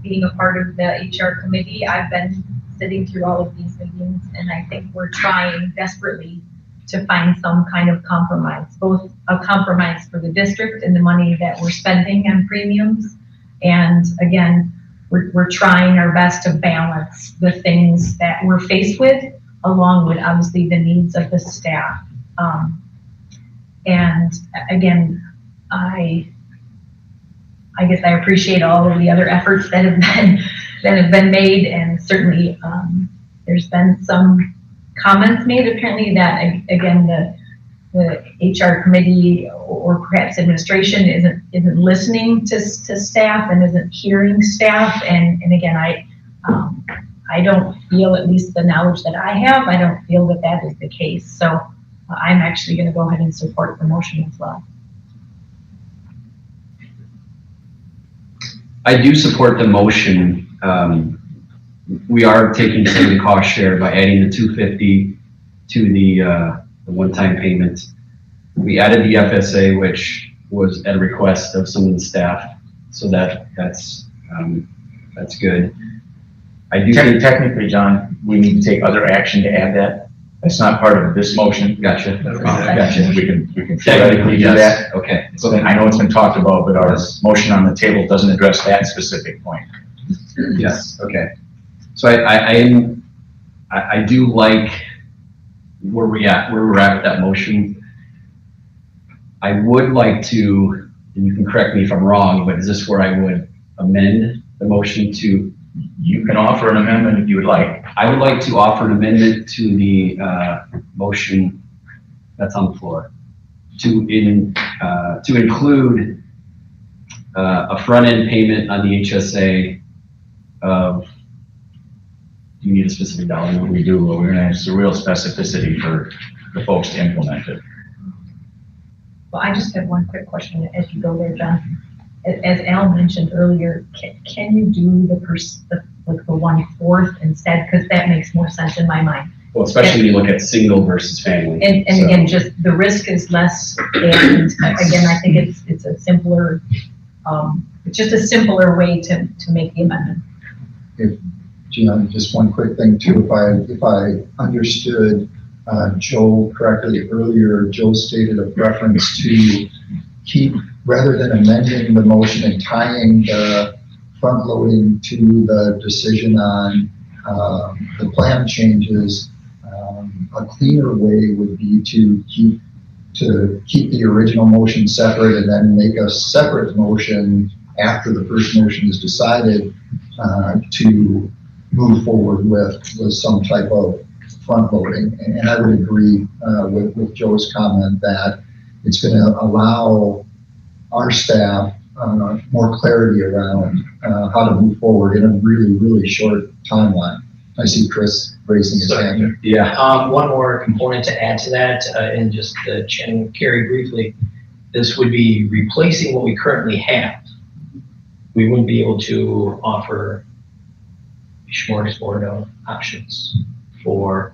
being a part of the HR committee, I've been sitting through all of these meetings, and I think we're trying desperately to find some kind of compromise, both a compromise for the district and the money that we're spending on premiums. And again, we're trying our best to balance the things that we're faced with, along with obviously the needs of the staff. And again, I guess I appreciate all of the other efforts that have been that have been made, and certainly, there's been some comments made apparently that, again, the HR committee or perhaps administration isn't listening to staff and isn't hearing staff. And again, I don't feel, at least the knowledge that I have, I don't feel that that is the case. So I'm actually going to go ahead and support the motion as well. I do support the motion. We are taking some of the cost share by adding the $250 to the one-time payment. We added the FSA, which was at a request of some of the staff, so that's good. I do think, Technically, John, we need to take other action to add that. That's not part of this motion. gotcha. Gotcha. We can Technically, theoretically do that. yes, okay. So then, I know it's been talked about, but our motion on the table doesn't address that specific point. Yes, okay. So I do like where we're at with that motion. I would like to, and you can correct me if I'm wrong, but is this where I would amend the motion to? You can offer an amendment if you would like. I would like to offer an amendment to the motion that's on the floor to include a front-end payment on the HSA of, do you need a specific dollar number? We do, but we're gonna have some real specificity for the folks to implement it. Well, I just have one quick question as you go there, John. As Al mentioned earlier, can you do the 1/4 instead? Because that makes more sense in my mind. Well, especially when you look at single versus family. And So, again, just the risk is less, and again, I think it's a simpler, it's just a simpler way to make the amendment. Gina, just one quick thing too. If I understood Joe correctly earlier, Joe stated a preference to keep, rather than amending the motion and tying the front loading to the decision on the plan changes, a cleaner way would be to keep the original motion separate and then make a separate motion after the first motion is decided to move forward with some type of front loading. And I would agree with Joe's comment that it's going to allow our staff more clarity around how to move forward in a really, really short timeline. I see Chris raising his hand. Yeah, one more component to add to that, and just chatting with Carrie briefly, this would be replacing what we currently have. We wouldn't be able to offer a smorgasbord of options for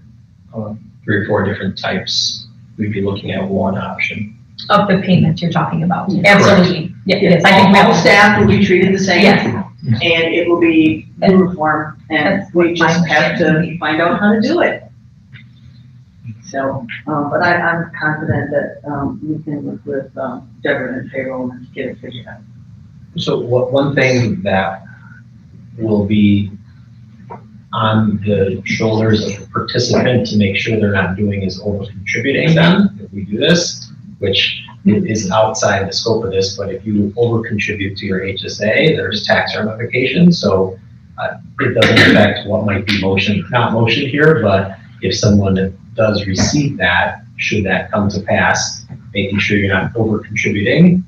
3 or 4 different types. We'd be looking at one option. Of the payment you're talking about. Correct. Absolutely. Yes, I think All staff will be treated the same. Yes. And it will be uniform, and we just have to find out how to do it. So, but I'm confident that we can work with Deborah and payroll and get it figured out. So one thing that will be on the shoulders of the participant to make sure they're not doing is over contributing them if we do this, which is outside the scope of this, but if you over contribute to your HSA, there's tax ramifications. So it doesn't affect what might be not motion here, but if someone does receive that, should that come to pass, making sure you're not over contributing,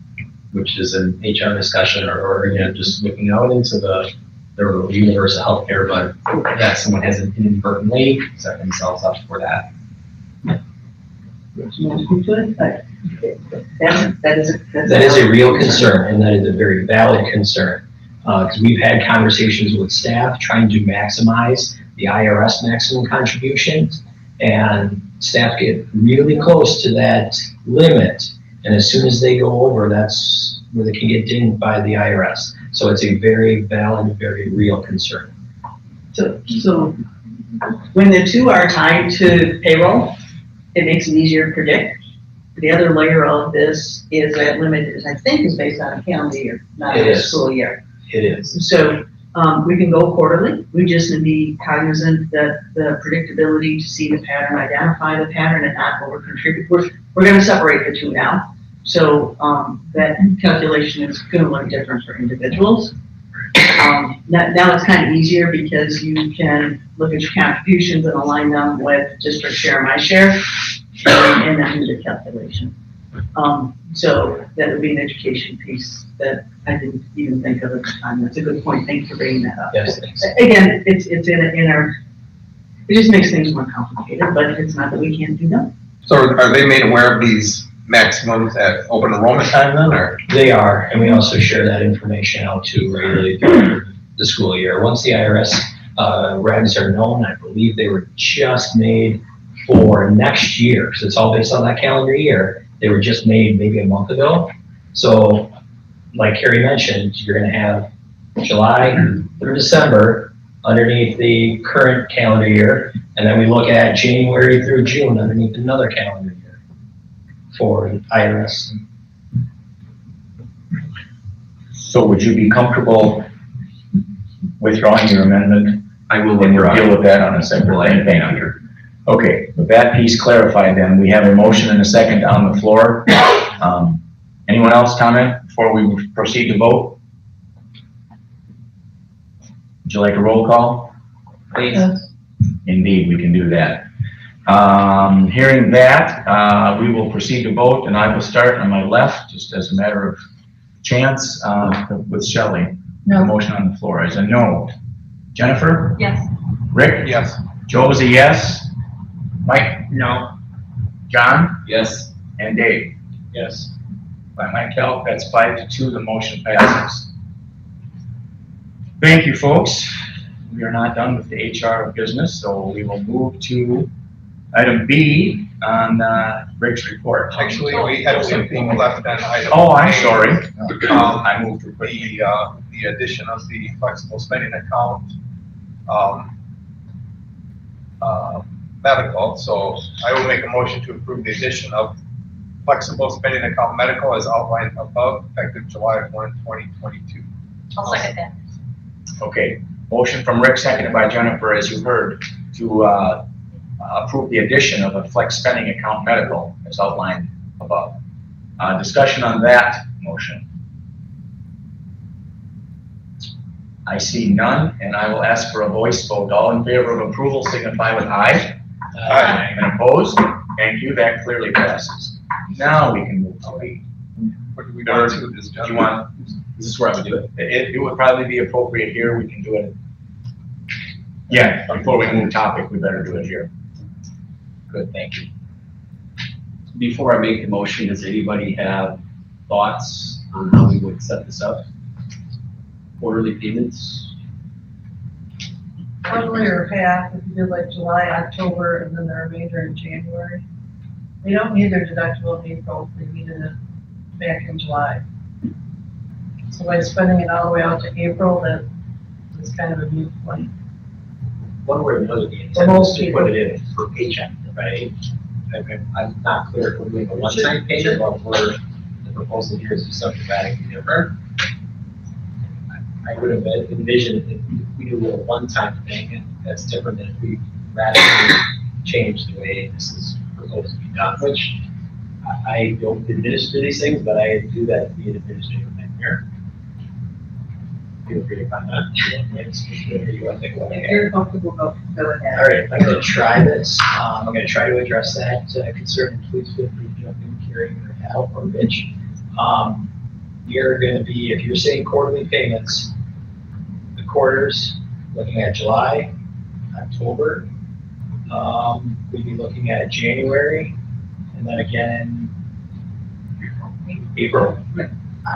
which is an HR discussion, or again, just looking out into the universe of healthcare, but that someone hasn't inadvertently set themselves up for that. That is a real concern, and that is a very valid concern. Because we've had conversations with staff trying to maximize the IRS maximum contributions, and staff get really close to that limit, and as soon as they go over, that's where they can get dinged by the IRS. So it's a very valid, very real concern. So when the two are tied to payroll, it makes it easier to predict. The other layer of this is that limit is, I think, is based on a calendar year, not a school year. It is. So we can go quarterly. We just need to be cognizant that the predictability to see the pattern, identify the pattern, and not over contribute. We're going to separate the two now. So that calculation is going to look different for individuals. Now it's kind of easier because you can look at your contributions and align them with district share and my share, and then do the calculation. So that would be an education piece that I didn't even think of at the time. That's a good point. Thanks for bringing that up. Yes, thanks. Again, it's in our, it just makes things more complicated, but it's not that we can't do that. So are they made aware of these maximums at open enrollment time then, or? They are, and we also share that information out too regularly through the school year. Once the IRS regs are known, I believe they were just made for next year, so it's all based on that calendar year. They were just made maybe a month ago. So like Carrie mentioned, you're gonna have July through December underneath the current calendar year, and then we look at January through June underneath another calendar year for IRS. So would you be comfortable withdrawing your amendment? I will And we'll withdraw. deal with that on a separate line. Thank you. Okay, with that piece clarified then, we have a motion and a second on the floor. Anyone else comment before we proceed to vote? Would you like a roll call? Please. Indeed, we can do that. Hearing that, we will proceed to vote, and I will start on my left, just as a matter of chance, with Shelley. No. Motion on the floor is a no. Jennifer? Yes. Rick? Yes. Joe is a yes. Mike? No. John? Yes. And Dave? Yes. By my count, that's 5-2, the motion passes. Thank you, folks. We are not done with the HR business, so we will move to item B on Rick's report. Actually, we have something left on item. Oh, I'm A. sorry. I moved to the addition of the flexible spending account, medical, so I will make a motion to approve the addition of flexible spending account medical as outlined above, effective July 1, 2022. I'll second that. Okay, motion from Rick, seconded by Jennifer, as you heard, to approve the addition of a flex spending account medical as outlined above. Discussion on that motion. I see none, and I will ask for a voice vote. All in favor of approval signify with aye. Aye. And opposed? Thank you, that clearly passes. Now we can move to B. What do we want to do this, Do you want, Is this where I would do it? it would probably be appropriate here, we can do it. Yeah, before we move topic, we better do it here. Good, thank you. Before I make the motion, does anybody have thoughts on how we would set this up? Quarterly payments? Quarterly or half, if you did like July, October, and then the remainder in January. They don't need their deductible in April, they needed it back in July. So by spending it all the way out to April, that is kind of a mute point. One way or another, the For intent most is to people. put it in for paycheck, right? I'm not clear if we're doing a one-time payment or if we're, the proposal here is to something radically different. I would have envisioned if we do a one-time thing, and that's different than if we radically change the way this is proposed to be done, which I don't administer these things, but I do that to be an administrative nightmare. Feel free to comment. You want to think about If it? you're comfortable, go ahead. All right, I'm gonna try this. I'm gonna try to address that concern. Please feel free to jump in, Carrie, or Al, or Rich. You're gonna be, if you're saying quarterly payments, the quarters, looking at July, October, we'd be looking at January, and then again, April.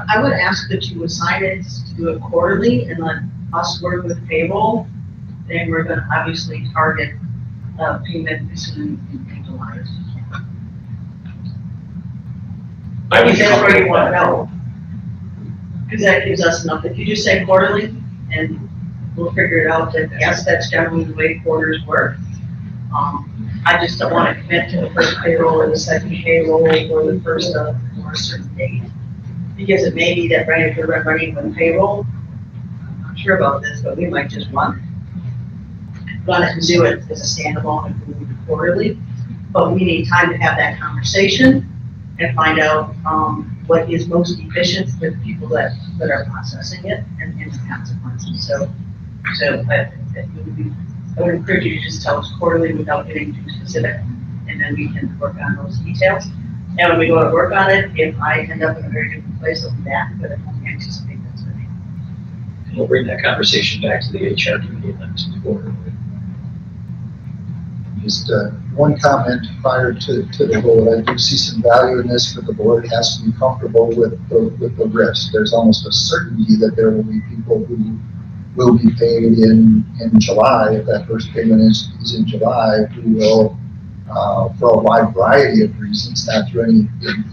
I would ask that you assign it to do it quarterly and let us work with payroll. Then we're gonna obviously target, payment as soon in July. I would If that's where you wanna that. go. Cause that gives us enough. If you just say quarterly, and we'll figure it out, that yes, that's generally the way quarters work. I just don't wanna commit to the first payroll or the second payroll or the first, or a certain date. Because it may be that right after we're running with payroll, I'm not sure about this, but we might just run it and do it as a standalone and move it quarterly. But we need time to have that conversation and find out, what is most efficient for the people that are processing it and the consequences. So I would encourage you to just tell us quarterly without getting too specific, and then we can work on those details. And when we go to work on it, if I end up in a very different place, I'll be back, but I don't anticipate that's going to be. We'll bring that conversation back to the HR committee and then to the board. Just one comment prior to the vote. I do see some value in this, but the board has to be comfortable with the risk. There's almost a certainty that there will be people who will be paid in July, if that first payment is in July, who will, for a wide variety of reasons, not through any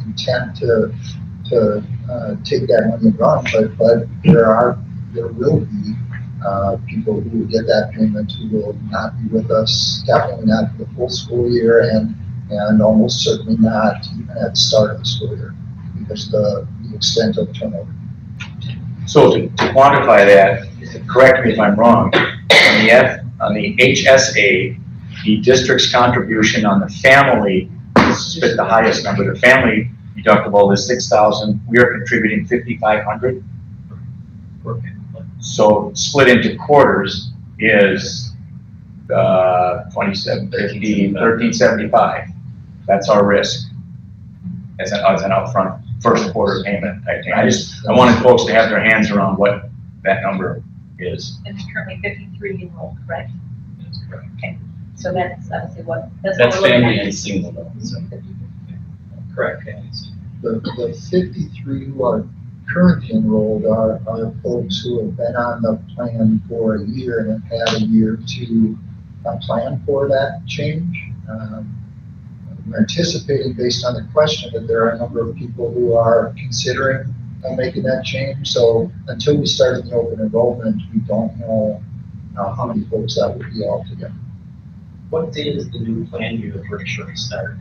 intent to take that money and run, but there will be people who will get that payment who will not be with us, definitely not for the full school year, and almost certainly not even at the start of the school year, because the extent of turnover. So to quantify that, correct me if I'm wrong, on the HSA, the district's contribution on the family is the highest number. The family deductible is $6,000. We are contributing $5,500. So split into quarters is 2750, 1375. That's our risk as an upfront first quarter payment type thing. I wanted folks to have their hands around what that number is. And there's currently 53 enrolled, correct? That's correct. Okay, so that's obviously what, that's That's what we're looking family at. and single though, so. Correct, families. The 53 who are currently enrolled are folks who have been on the plan for a year and have had a year to plan for that change. We're anticipating, based on the question, that there are a number of people who are considering making that change. So until we start the open enrollment, we don't know how many folks that would be altogether. What date is the new plan year for insurance start?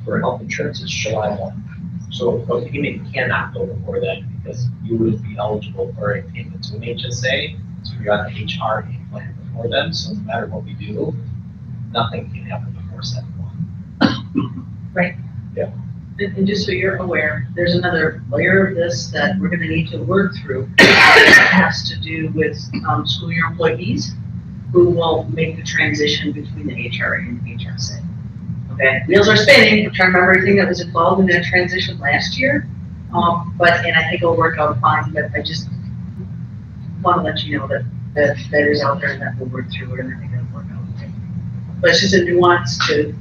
For health insurance, it's July 1. So a payment cannot go before that because you would be eligible for a payment to an HSA. So you're on the HRA plan before them. So no matter what we do, nothing can happen before 7/1. Right. Yeah. And just so you're aware, there's another layer of this that we're gonna need to work through. That has to do with, school year employees who will make the transition between the HRA and the HSA. Okay, wheels are spinning, we're trying to remember everything that was involved in that transition last year. And I think it'll work out fine, but I just wanna let you know that is out there and that we'll work through it, and I think it'll work out okay. But it's just a nuance to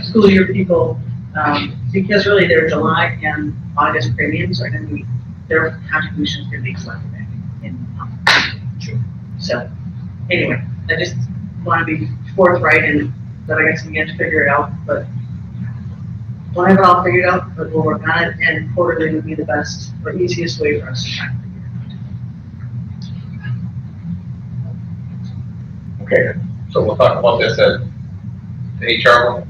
school year people, because really their July and August premiums are gonna be, their contributions are gonna be collected back in June. So, anyway, I just wanna be forthright and that I guess we get to figure it out, but don't have it all figured out, but we'll work on it, and quarterly would be the best or easiest way for us to try and figure it out. Okay, so we'll talk about this at the HR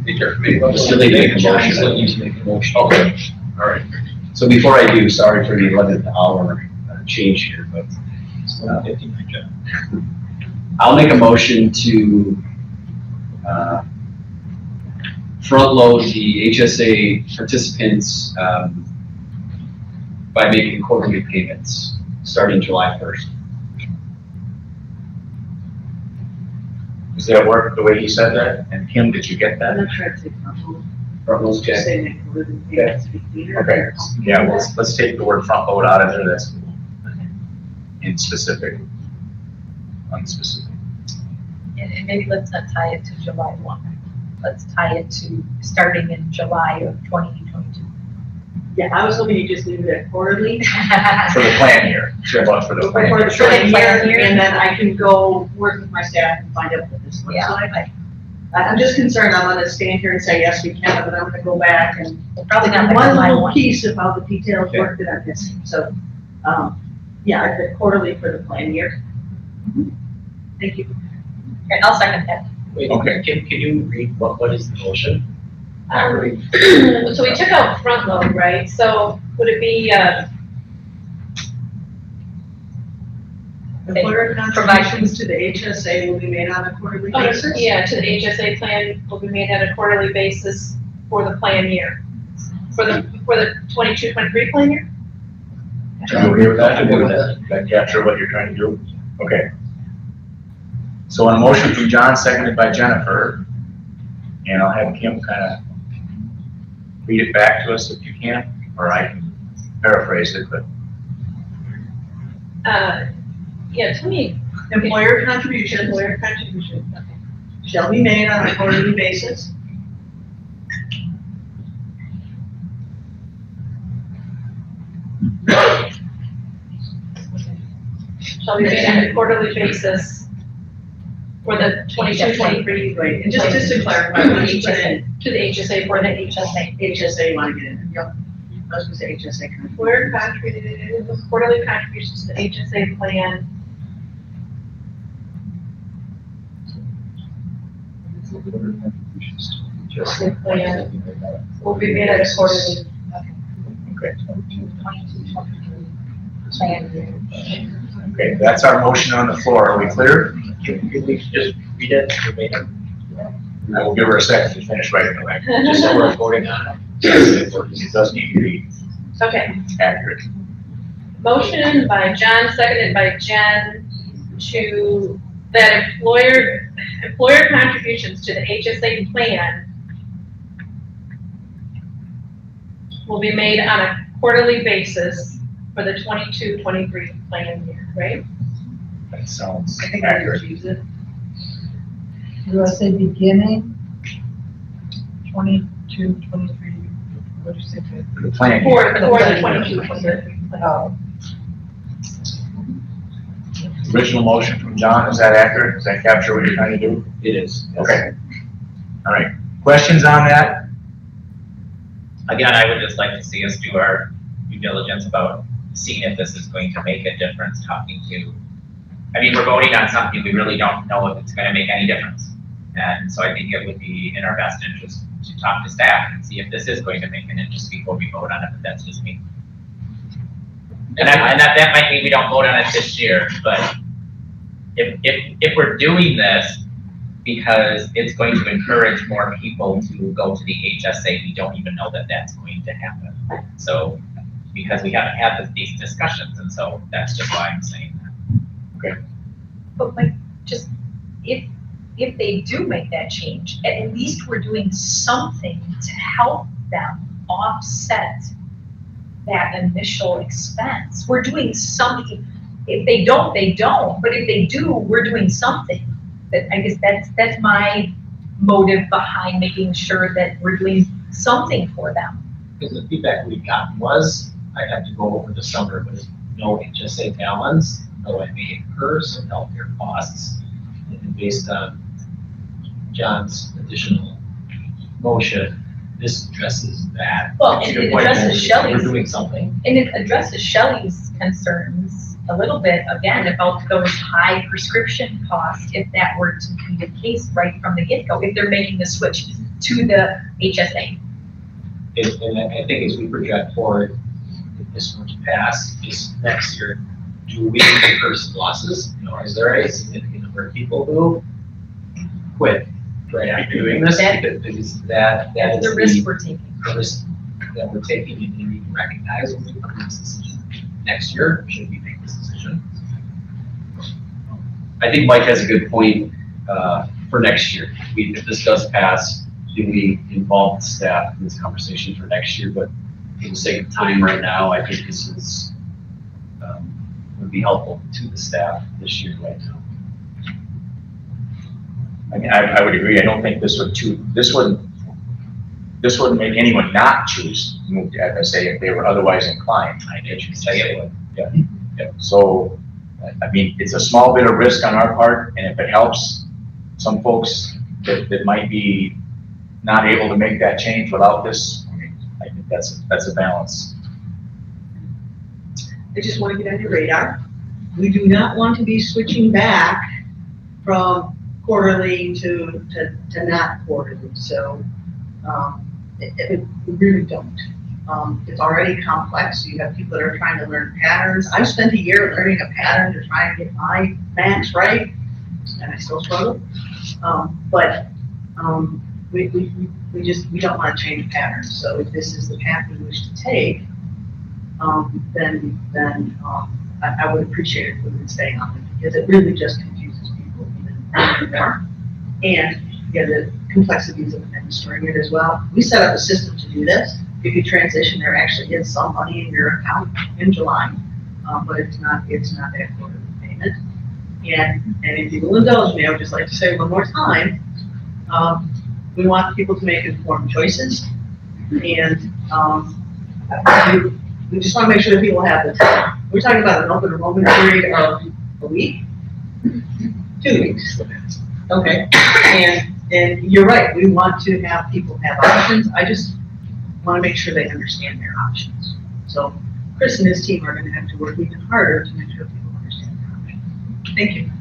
committee level. Still need to make a motion. Still need to make a motion. Okay, all right. So before I do, sorry for the 11th hour change here, but It's not 59, Jeff. I'll make a motion to front load the HSA participants by making quarterly payments starting July 1st. Does that work the way he said that? And Kim, did you get I'm that? not sure I'd say front Front load, just okay. saying that we're the payments to be cleaner. Okay, yeah, well, let's take the word front load out of there, that's in specific, unspecific. And maybe let's not tie it to July 1. Let's tie it to starting in July of 2022. Yeah, I was hoping you just leave it at quarterly. For the plan year, sure, but for the plan For year. the plan year, and then I can go work with my staff and find out what this looks Yeah, like. I'm just concerned, I'm gonna stand here and say, yes, we can, but I'm gonna go back and probably not the one July little 1. piece of how the details work that I'm missing, so, yeah, I put quarterly for the plan year. Thank you. Okay, I'll second that. Wait, Okay. can you read what is the motion? So we took out front load, right? So would it be, Employer contributions to the HSA will be made on a quarterly basis? yeah, to the HSA plan will be made at a quarterly basis for the plan year, for the 22-23 plan year. Are you okay with that? I'm good with that. Does that capture what you're trying to do? Okay. So a motion from John, seconded by Jennifer, and I'll have Kim kind of read it back to us if you can, or I can paraphrase it, but. Yeah, tell me. Employer contributions shall be made on a quarterly basis. Shall be made on a quarterly basis for the 22-23. Right, and just to clarify, when you put in To the HSA for the HSA. HSA, you want to get in, yep. I was gonna say HSA. Employer contributed, quarterly contributions to the HSA plan. HSA plan will be made at a quarterly. Okay. Plan. Okay, that's our motion on the floor. Are we clear? Can we just read it verbatim? I will give her a second to finish writing the record. Just so we're voting on it. It does need to be Okay, accurate. motion by John, seconded by Jen, to, that employer contributions to the HSA plan will be made on a quarterly basis for the 22-23 plan year, right? That sounds I think I accurate. use it. Do I say beginning? 22, 23, what did you say? The plan. For the 22-23 plan. Oh, Original motion from John, is that accurate? Does that capture what you're trying to do? It is. yes. Okay. All right. Questions on that? Again, I would just like to see us do our due diligence about seeing if this is going to make a difference, talking to, I mean, we're voting on something we really don't know if it's gonna make any difference. And so I think it would be in our best interest to talk to staff and see if this is going to make an interest before we vote on it, but that's just me. And that might mean we don't vote on it this year, but if we're doing this because it's going to encourage more people to go to the HSA, we don't even know that that's going to happen. So, because we haven't had these discussions, and so that's just why I'm saying that. But like, just, if they do make that change, at least we're doing something to help them offset that initial expense. We're doing something. If they don't, they don't, but if they do, we're doing something. That, I guess that's my motive behind making sure that we're doing something for them. Because the feedback we got was, I had to go over the summer with no HSA balance, though I may incur some healthcare costs. And based on John's additional motion, this addresses that. Well, To and your it point, addresses Shelley's. We're doing something. And it addresses Shelley's concerns a little bit, again, about those high prescription costs, if that were to be the case right from the get-go, if they're making the switch to the HSA. And I think as we project forward, if this were to pass this next year, do we incur some losses? You know, is there a significant number of people who quit right after doing this? Because that That's is the risk we're taking. the risk that we're taking, and we need to recognize when we make this decision. Next year, should we make this decision? I think Mike has a good point for next year. If this does pass, do we involve the staff in this conversation for next year? But for the sake of time right now, I think this is, would be helpful to the staff this year right now. I mean, I would agree. I don't think this wouldn't make anyone not choose to move to FSA if they were otherwise inclined. I did say it would. Yeah. So, I mean, it's a small bit of risk on our part, and if it helps some folks that might be not able to make that change without this, I mean, I think that's a balance. I just want to get on your radar. We do not want to be switching back from quarterly to not quarterly, so, we really don't. It's already complex. You have people that are trying to learn patterns. I've spent a year learning a pattern to try and get my max right, and I still struggle. we don't want to change patterns. So if this is the path we wish to take, then I would appreciate it if we would stay on it, because it really just confuses people even more. And yeah, the complexities of administering it as well. We set up a system to do this. If you transition, there actually is some money in your account in July, but it's not that quarterly payment. And if you will indulge me, I would just like to say one more time, we want people to make informed choices, and we just want to make sure that people have the time. We're talking about an open enrollment period of a week, 2 weeks. Okay, and you're right, we want to have people have options. I just want to make sure they understand their options. So Chris and his team are going to have to work even harder to make sure people understand their options. Thank you.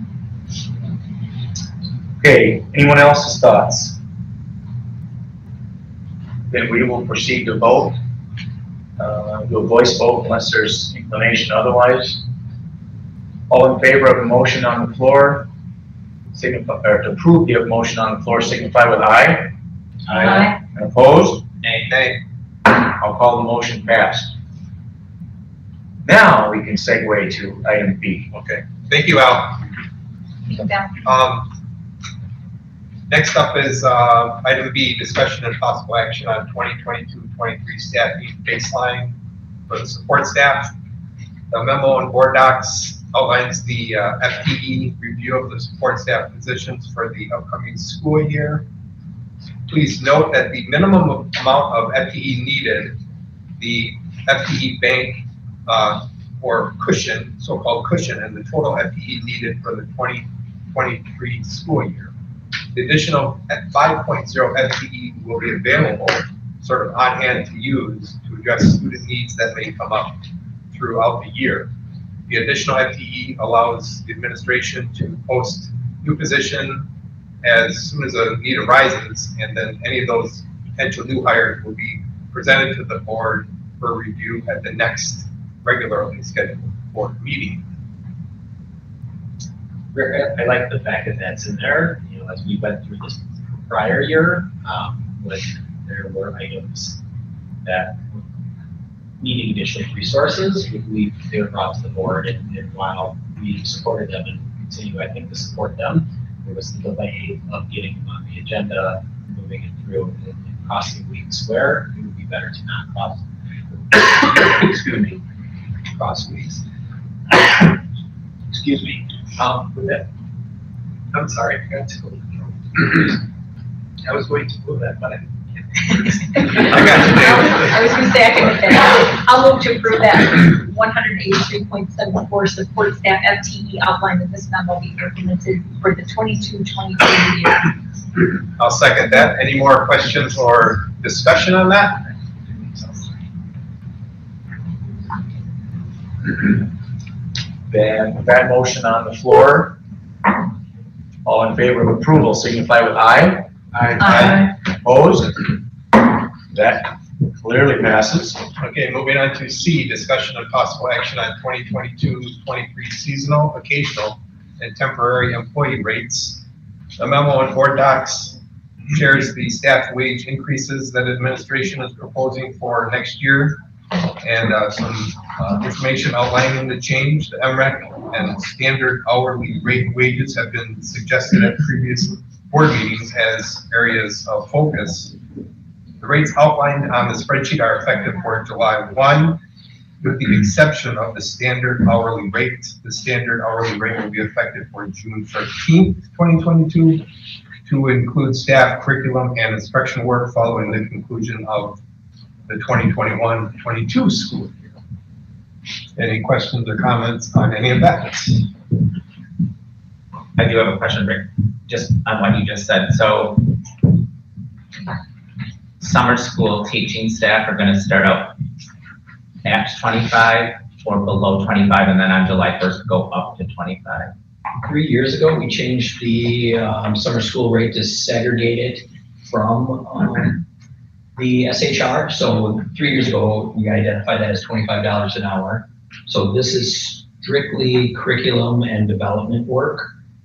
Okay, anyone else's thoughts? Then we will proceed to vote. Do a voice vote unless there's inclination otherwise. All in favor of the motion on the floor, signify, or to approve the motion on the floor, signify with aye. Aye. And opposed? Nay. I'll call the motion passed. Now we can segue to item B. Okay, thank you, Al. Next up is item B, discussion and possible action on 2022-23 staff need baseline for the support staff. The memo and board docs outlines the FTE review of the support staff positions for the upcoming school year. Please note that the minimum amount of FTE needed, the FTE bank or cushion, so-called cushion, and the total FTE needed for the 2023 school year. The additional 5.0 FTE will be available sort of on hand to use to address student needs that may come up throughout the year. The additional FTE allows the administration to post new position as soon as a need arises, and then any of those potential new hires will be presented to the board for review at the next regularly scheduled board meeting. Rick, I like the fact that that's in there, you know, as we went through this prior year, when there were items that needing additional resources, they were brought to the board, and while we supported them and continue, I think, to support them, there was the delay of getting them on the agenda, moving it through and crossing weeks where it would be better to not cross, excuse me, cross weeks. Excuse me. With that, I'm sorry, I forgot to go. I was going to move that, but I got you, David. I was gonna say, I can with that. I'll move to approve that 183.74 support staff FTE outlined in this memo be implemented for the 22-23 year. I'll second that. Any more questions or discussion on that? Then with that motion on the floor, all in favor of approval signify with aye. Aye. Opposed? That clearly passes. Okay, moving on to C, discussion of possible action on 2022-23 seasonal, occasional, and temporary employee rates. The memo and board docs shares the staff wage increases that administration is proposing for next year, and some information outlining the change. The MREC and standard hourly rate wages have been suggested at previous board meetings as areas of focus. The rates outlined on the spreadsheet are effective for July 1, with the exception of the standard hourly rate. The standard hourly rate will be effective for June 13th, 2022, to include staff, curriculum, and inspection work following the conclusion of the 2021-22 school year. Any questions or comments on any of that? I do have a question, Rick, just on what you just said. So summer school teaching staff are going to start out at 25 or below 25, and then on July 1st go up to 25. 3 years ago, we changed the summer school rate to segregate it from the SHR. So 3 years ago, we identified that as $25 an hour. So this is strictly curriculum and development work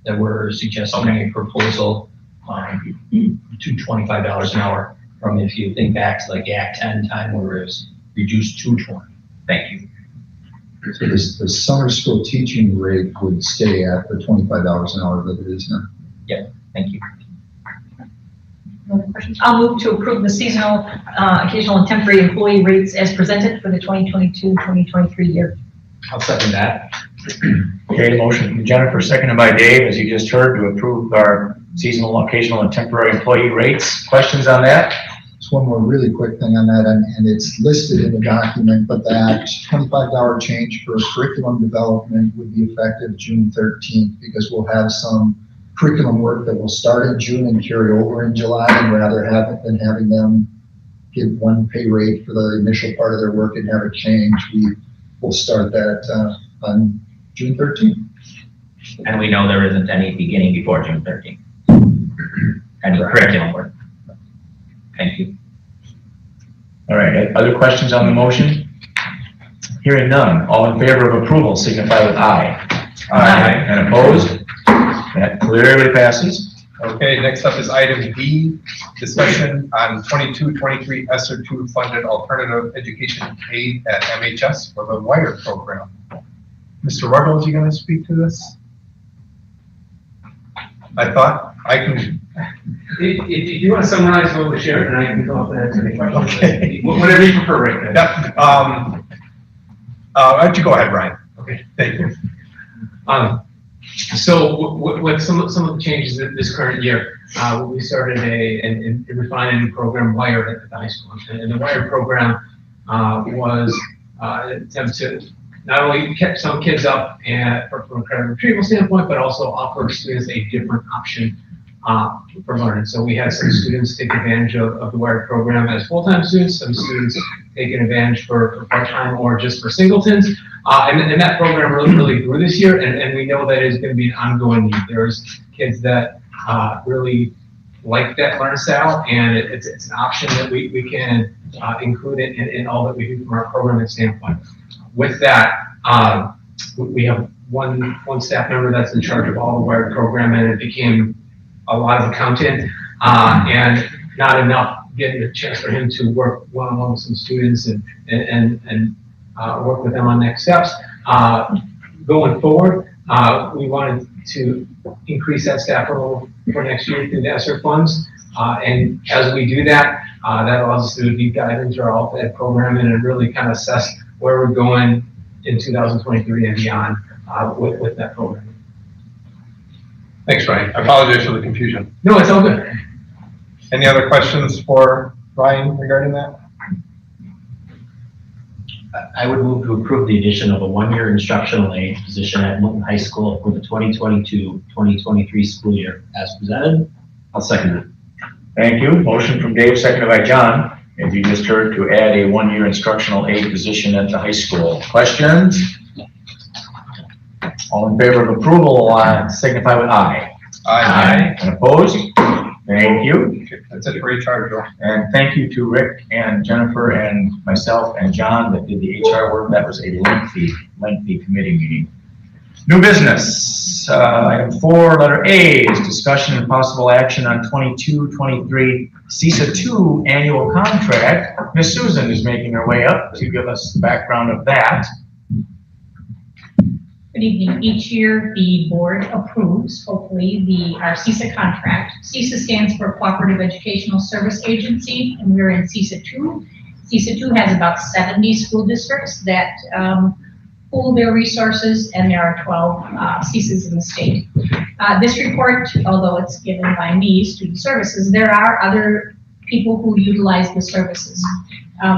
that we're suggesting a proposal to $25 an hour from, if you think back to like Act 10 time where it was reduced to 20. Thank you. So the summer school teaching rate would stay at the $25 an hour that it is now. Thank you. No other questions? I'll move to approve the seasonal, occasional and temporary employee rates as presented for the 2022-2023 year. I'll second that. Okay, motion from Jennifer, seconded by Dave, as you just heard, to approve our seasonal, occasional, and temporary employee rates. Questions on that? Just one more really quick thing on that, and it's listed in the document, but that $25 change for curriculum development would be effective June 13th, because we'll have some curriculum work that will start in June and carry over in July, and rather than having them give one pay rate for the initial part of their work and have it change, we will start that on June 13th. And we know there isn't any beginning before June 13th. And the curriculum work. Thank you. All right, other questions on the motion? Hearing none, all in favor of approval signify with aye. Aye. And opposed? That clearly passes. Okay, next up is item D, discussion on 22-23 ESSER 2 funded alternative education aid at MHS for the WIRE program. Mr. Ruggles, you going to speak to this? I thought I can. If you want to summarize what we shared, and I can come up and answer any questions. Okay. Whatever you prefer right now. Yep. Why don't you go ahead, Brian? Okay. Thank you. So what some of the changes this current year, we started and refined a new program, WIRE, at the high school. And the WIRE program was an attempt to not only keep some kids up and from a credit retrieval standpoint, but also offer students a different option for learning. So we had some students take advantage of the WIRE program as full-time students, some students taking advantage for part-time or just for singletons. And that program really grew this year, and we know that is going to be an ongoing need. There's kids that really like that learning style, and it's an option that we can include it in all that we do from our programming standpoint. With that, we have one staff member that's in charge of all the WIRE program, and it became a lot of accounting and not enough getting a chance for him to work one-on-one with some students and work with them on next steps. Going forward, we wanted to increase that staff level for next year through the ESSER funds. And as we do that, that allows us to do a deep dive into our alt-ed programming and really kind of assess where we're going in 2023 and beyond with that program. Thanks, Brian. I apologize for the confusion. No, it's all good. Any other questions for Brian regarding that? I would move to approve the addition of a one-year instructional aid position at Milton High School for the 2022-2023 school year as presented. I'll second it. Thank you. Motion from Dave, seconded by John, as you just heard, to add a one-year instructional aid position at the high school. Questions? All in favor of approval, signify with aye. Aye. And opposed? Thank you. Okay, that's it for HR, Joe. And thank you to Rick and Jennifer and myself and John that did the HR work. That was a lengthy committee meeting. New business. Item 4, letter A, is discussion and possible action on 22-23 CISA 2 annual contract. Ms. Susan is making her way up to give us the background of that. Good evening. Each year, the board approves, hopefully, our CISA contract. CISA stands for Cooperative Educational Service Agency, and we're in CISA 2. CISA 2 has about 70 school districts that pool their resources, and there are 12 CISAs in the state. This report, although it's given by me, Student Services, there are other people who utilize the services.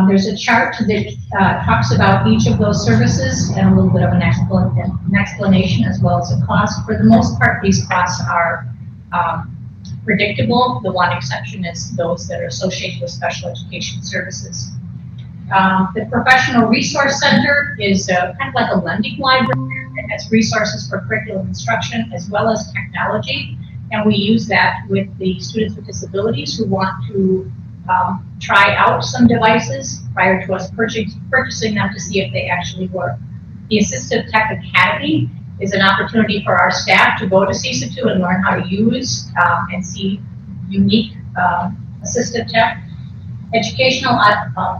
There's a chart that talks about each of those services and a little bit of an explanation as well as the cost. For the most part, these costs are predictable. The one exception is those that are associated with special education services. The Professional Resource Center is kind of like a lending library that has resources for curriculum instruction as well as technology. And we use that with the students with disabilities who want to try out some devices prior to us purchasing them to see if they actually work. The Assistive Tech Academy is an opportunity for our staff to go to CISA 2 and learn how to use and see unique assistive tech. Educational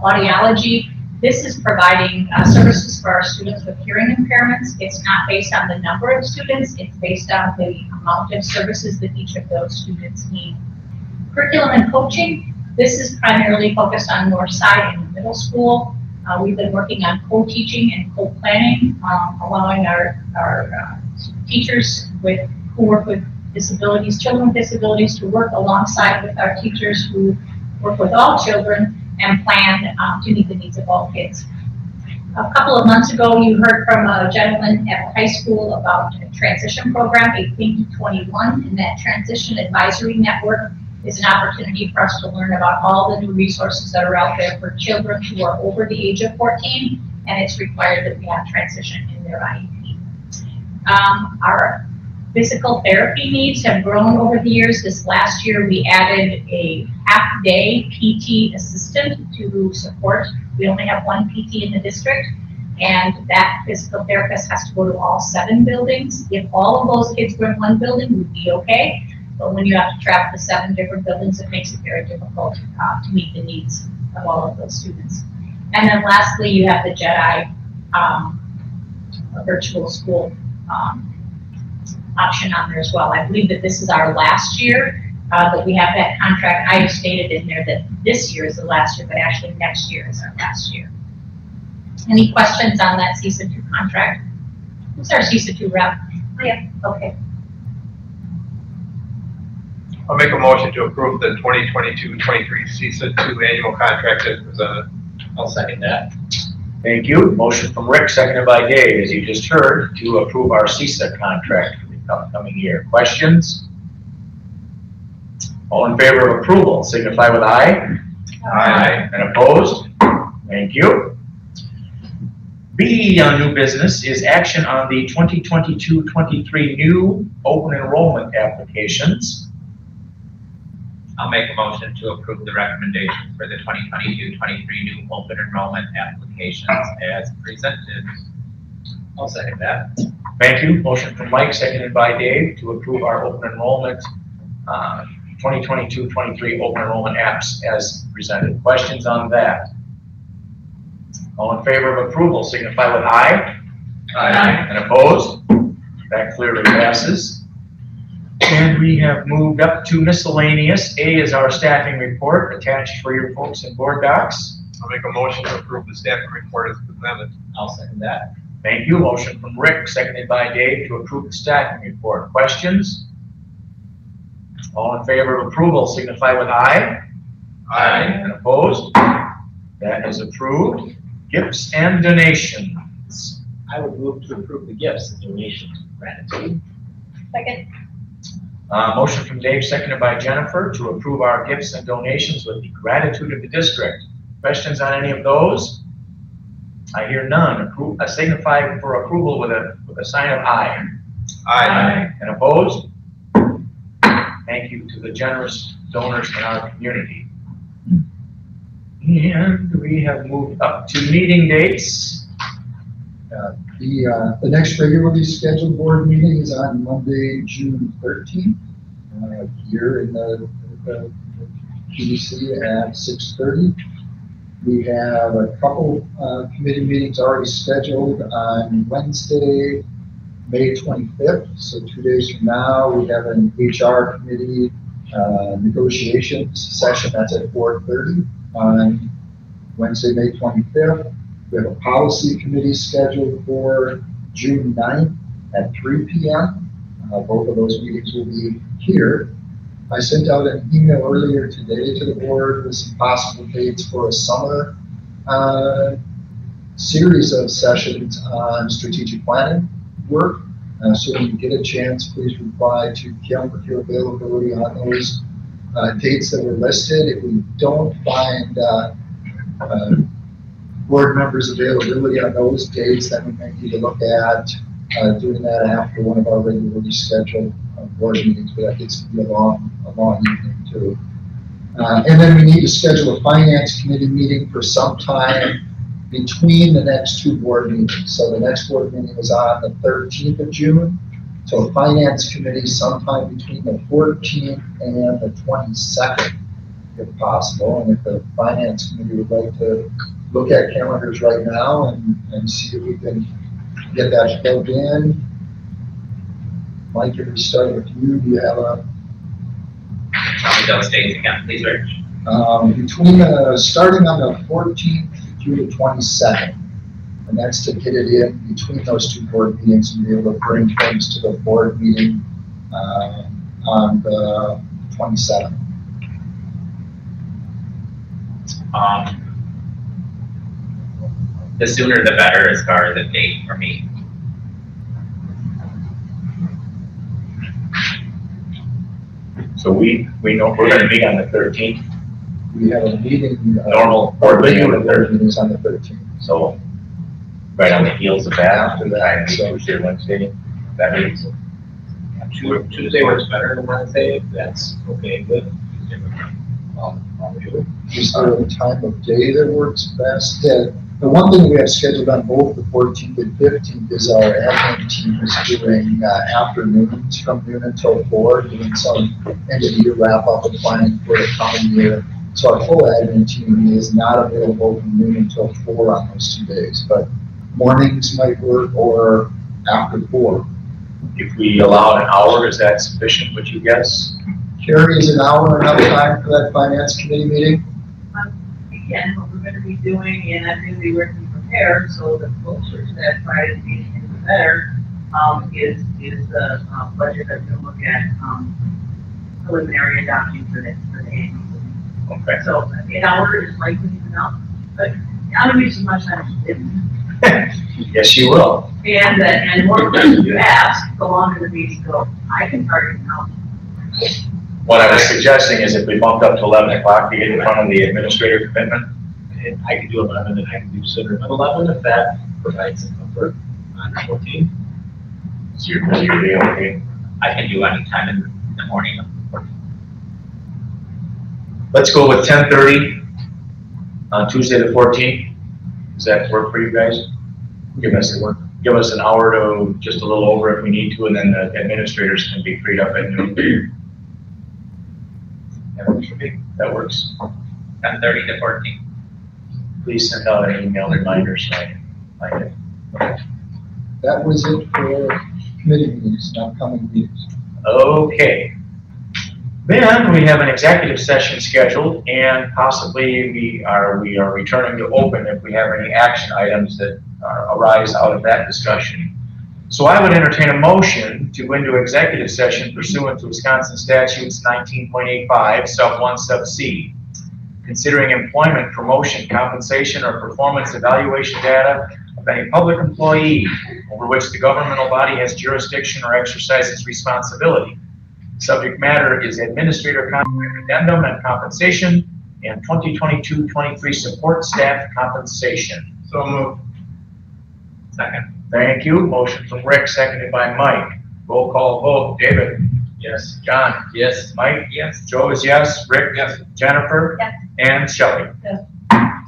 audiology, this is providing services for our students with hearing impairments. It's not based on the number of students, it's based on the amount of services that each of those students need. Curriculum and coaching, this is primarily focused on North Side and middle school. We've been working on co-teaching and co-planning, allowing our teachers who work with disabilities, children with disabilities, to work alongside with our teachers who work with all children and plan to meet the needs of all kids. A couple of months ago, you heard from a gentleman at the high school about a transition program, 18 to 21, and that transition advisory network is an opportunity for us to learn about all the new resources that are out there for children who are over the age of 14, and it's required that we have transition in their IEP. Our physical therapy needs have grown over the years. This last year, we added a half-day PT assistant to support. We only have one PT in the district, and that physical therapist has to go to all 7 buildings. If all of those kids were in one building, we'd be okay. But when you have to travel to 7 different buildings, it makes it very difficult to meet the needs of all of those students. And then lastly, you have the JEDI virtual school option on there as well. I believe that this is our last year that we have that contract. I have stated in there that this year is the last year, but actually next year is our last year. Any questions on that CISA 2 contract? Who's our CISA 2 rep? Oh, yeah, okay. I'll make a motion to approve the 2022-23 CISA 2 annual contract as presented. I'll second that. Thank you. Motion from Rick, seconded by Dave, as you just heard, to approve our CISA contract for the upcoming year. Questions? All in favor of approval, signify with aye. Aye. And opposed? Thank you. B on new business is action on the 2022-23 new open enrollment applications. I'll make a motion to approve the recommendation for the 2022-23 new open enrollment applications as presented. I'll second that. Thank you. Motion from Mike, seconded by Dave, to approve our open enrollment 2022-23 open enrollment apps as presented. Questions on that? All in favor of approval, signify with aye. Aye. And opposed? That clearly passes. And we have moved up to miscellaneous. A is our staffing report attached for your folks in board docs. I'll make a motion to approve the staffing report as presented. I'll second that. Thank you. Motion from Rick, seconded by Dave, to approve the staffing report. Questions? All in favor of approval, signify with aye. Aye. And opposed? That is approved. Gifts and donations. I would move to approve the gifts and donations with gratitude. Second. Motion from Dave, seconded by Jennifer, to approve our gifts and donations with the gratitude of the district. Questions on any of those? I hear none. Signify for approval with a sign of aye. Aye. And opposed? Thank you to the generous donors in our community. And we have moved up to meeting dates. The next regularly scheduled board meeting is on Monday, June 13th, here in the GDC at 6:30. We have a couple committee meetings already scheduled on Wednesday, May 25th. So 2 days from now, we have an HR committee negotiations session. That's at 4:30 on Wednesday, May 25th. We have a policy committee scheduled for June 9th at 3 p.m. Both of those meetings will be here. I sent out an email earlier today to the board with some possible dates for a summer series of sessions on strategic planning work. So when you get a chance, please reply to Kim with your availability on those dates that were listed. If we don't find board members' availability on those dates, then we may need to look at doing that after one of our regularly scheduled board meetings, but that gets to be a long evening too. And then we need to schedule a finance committee meeting for some time between the next 2 board meetings. So the next board meeting is on the 13th of June. to finance committee sometime between the 14th and the 22nd, if possible. And if the finance committee would like to look at calendars right now and see if we can get that filled in. Mike, if we start with you, do you have a? Tell me those dates again, please, Rich. Starting on the 14th through the 22nd. And that's to get it in between those two board meetings and be able to bring things to the board meeting on the 27th. The sooner the better as far as the date for me. So we know we're gonna meet on the 13th, We have a meeting. normal board meeting on the board 13th, meeting is on the 13th. so right on the heels of that, After that, so- Tuesday, or Wednesday, that means. Tuesday works better than Wednesday, if that's okay with. Is there a time of day that works best? The one thing we have scheduled on both the 14th and 15th is our admin team is doing afternoons from noon until 4, doing some end of year wrap up and planning for the coming year. So our full admin team is not available from noon until 4 on those 2 days, but mornings might work or after 4. If we allow an hour, is that sufficient, would you guess? Carrie, is an hour enough time for that finance committee meeting? Again, what we're gonna be doing, and I'm really working prepared, so the closer to that Friday meeting, the better, is the budget that we're gonna look at, preliminary adoption for the annual. Okay. So an hour is likely enough, but I'm gonna use as much time as you did. Yes, you will. And more questions you ask, the longer the meeting goes. I can target now. What I was suggesting is if we bumped up to 11 o'clock to get in front of the administrator commitment. And I can do 11 and I can do sooner than 11 if that provides some comfort on the 14th. So you're really okay. I can do any time in the morning. Let's go with 10:30 on Tuesday the 14th. Does that work for you guys? Give us an hour to just a little over if we need to, and then the administrators can be freed up at noon. That works for me. That works. 10:30 to 14. Please send out an email reminder so I find it. That was it for committee meetings, upcoming meetings. Okay. Then we have an executive session scheduled, and possibly we are returning to open if we have any action items that arise out of that discussion. So I would entertain a motion to go into executive session pursuant to Wisconsin statutes 19.85, sub 1, sub C, considering employment, promotion, compensation, or performance evaluation data of any public employee over which the governmental body has jurisdiction or exercises responsibility. Subject matter is administrator contract addendum and compensation, and 2022-23 support staff compensation. So moved. Second. Thank you. Motion from Rick, seconded by Mike. Roll call vote. David? Yes. John? Yes. Mike? Yes. Joe is yes. Rick? Yes. Jennifer? Yes. And Shelley? Yes.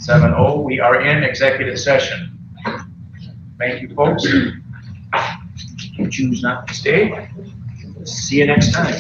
7-0. We are in executive session. Thank you, folks. If you choose not to stay, see you next time.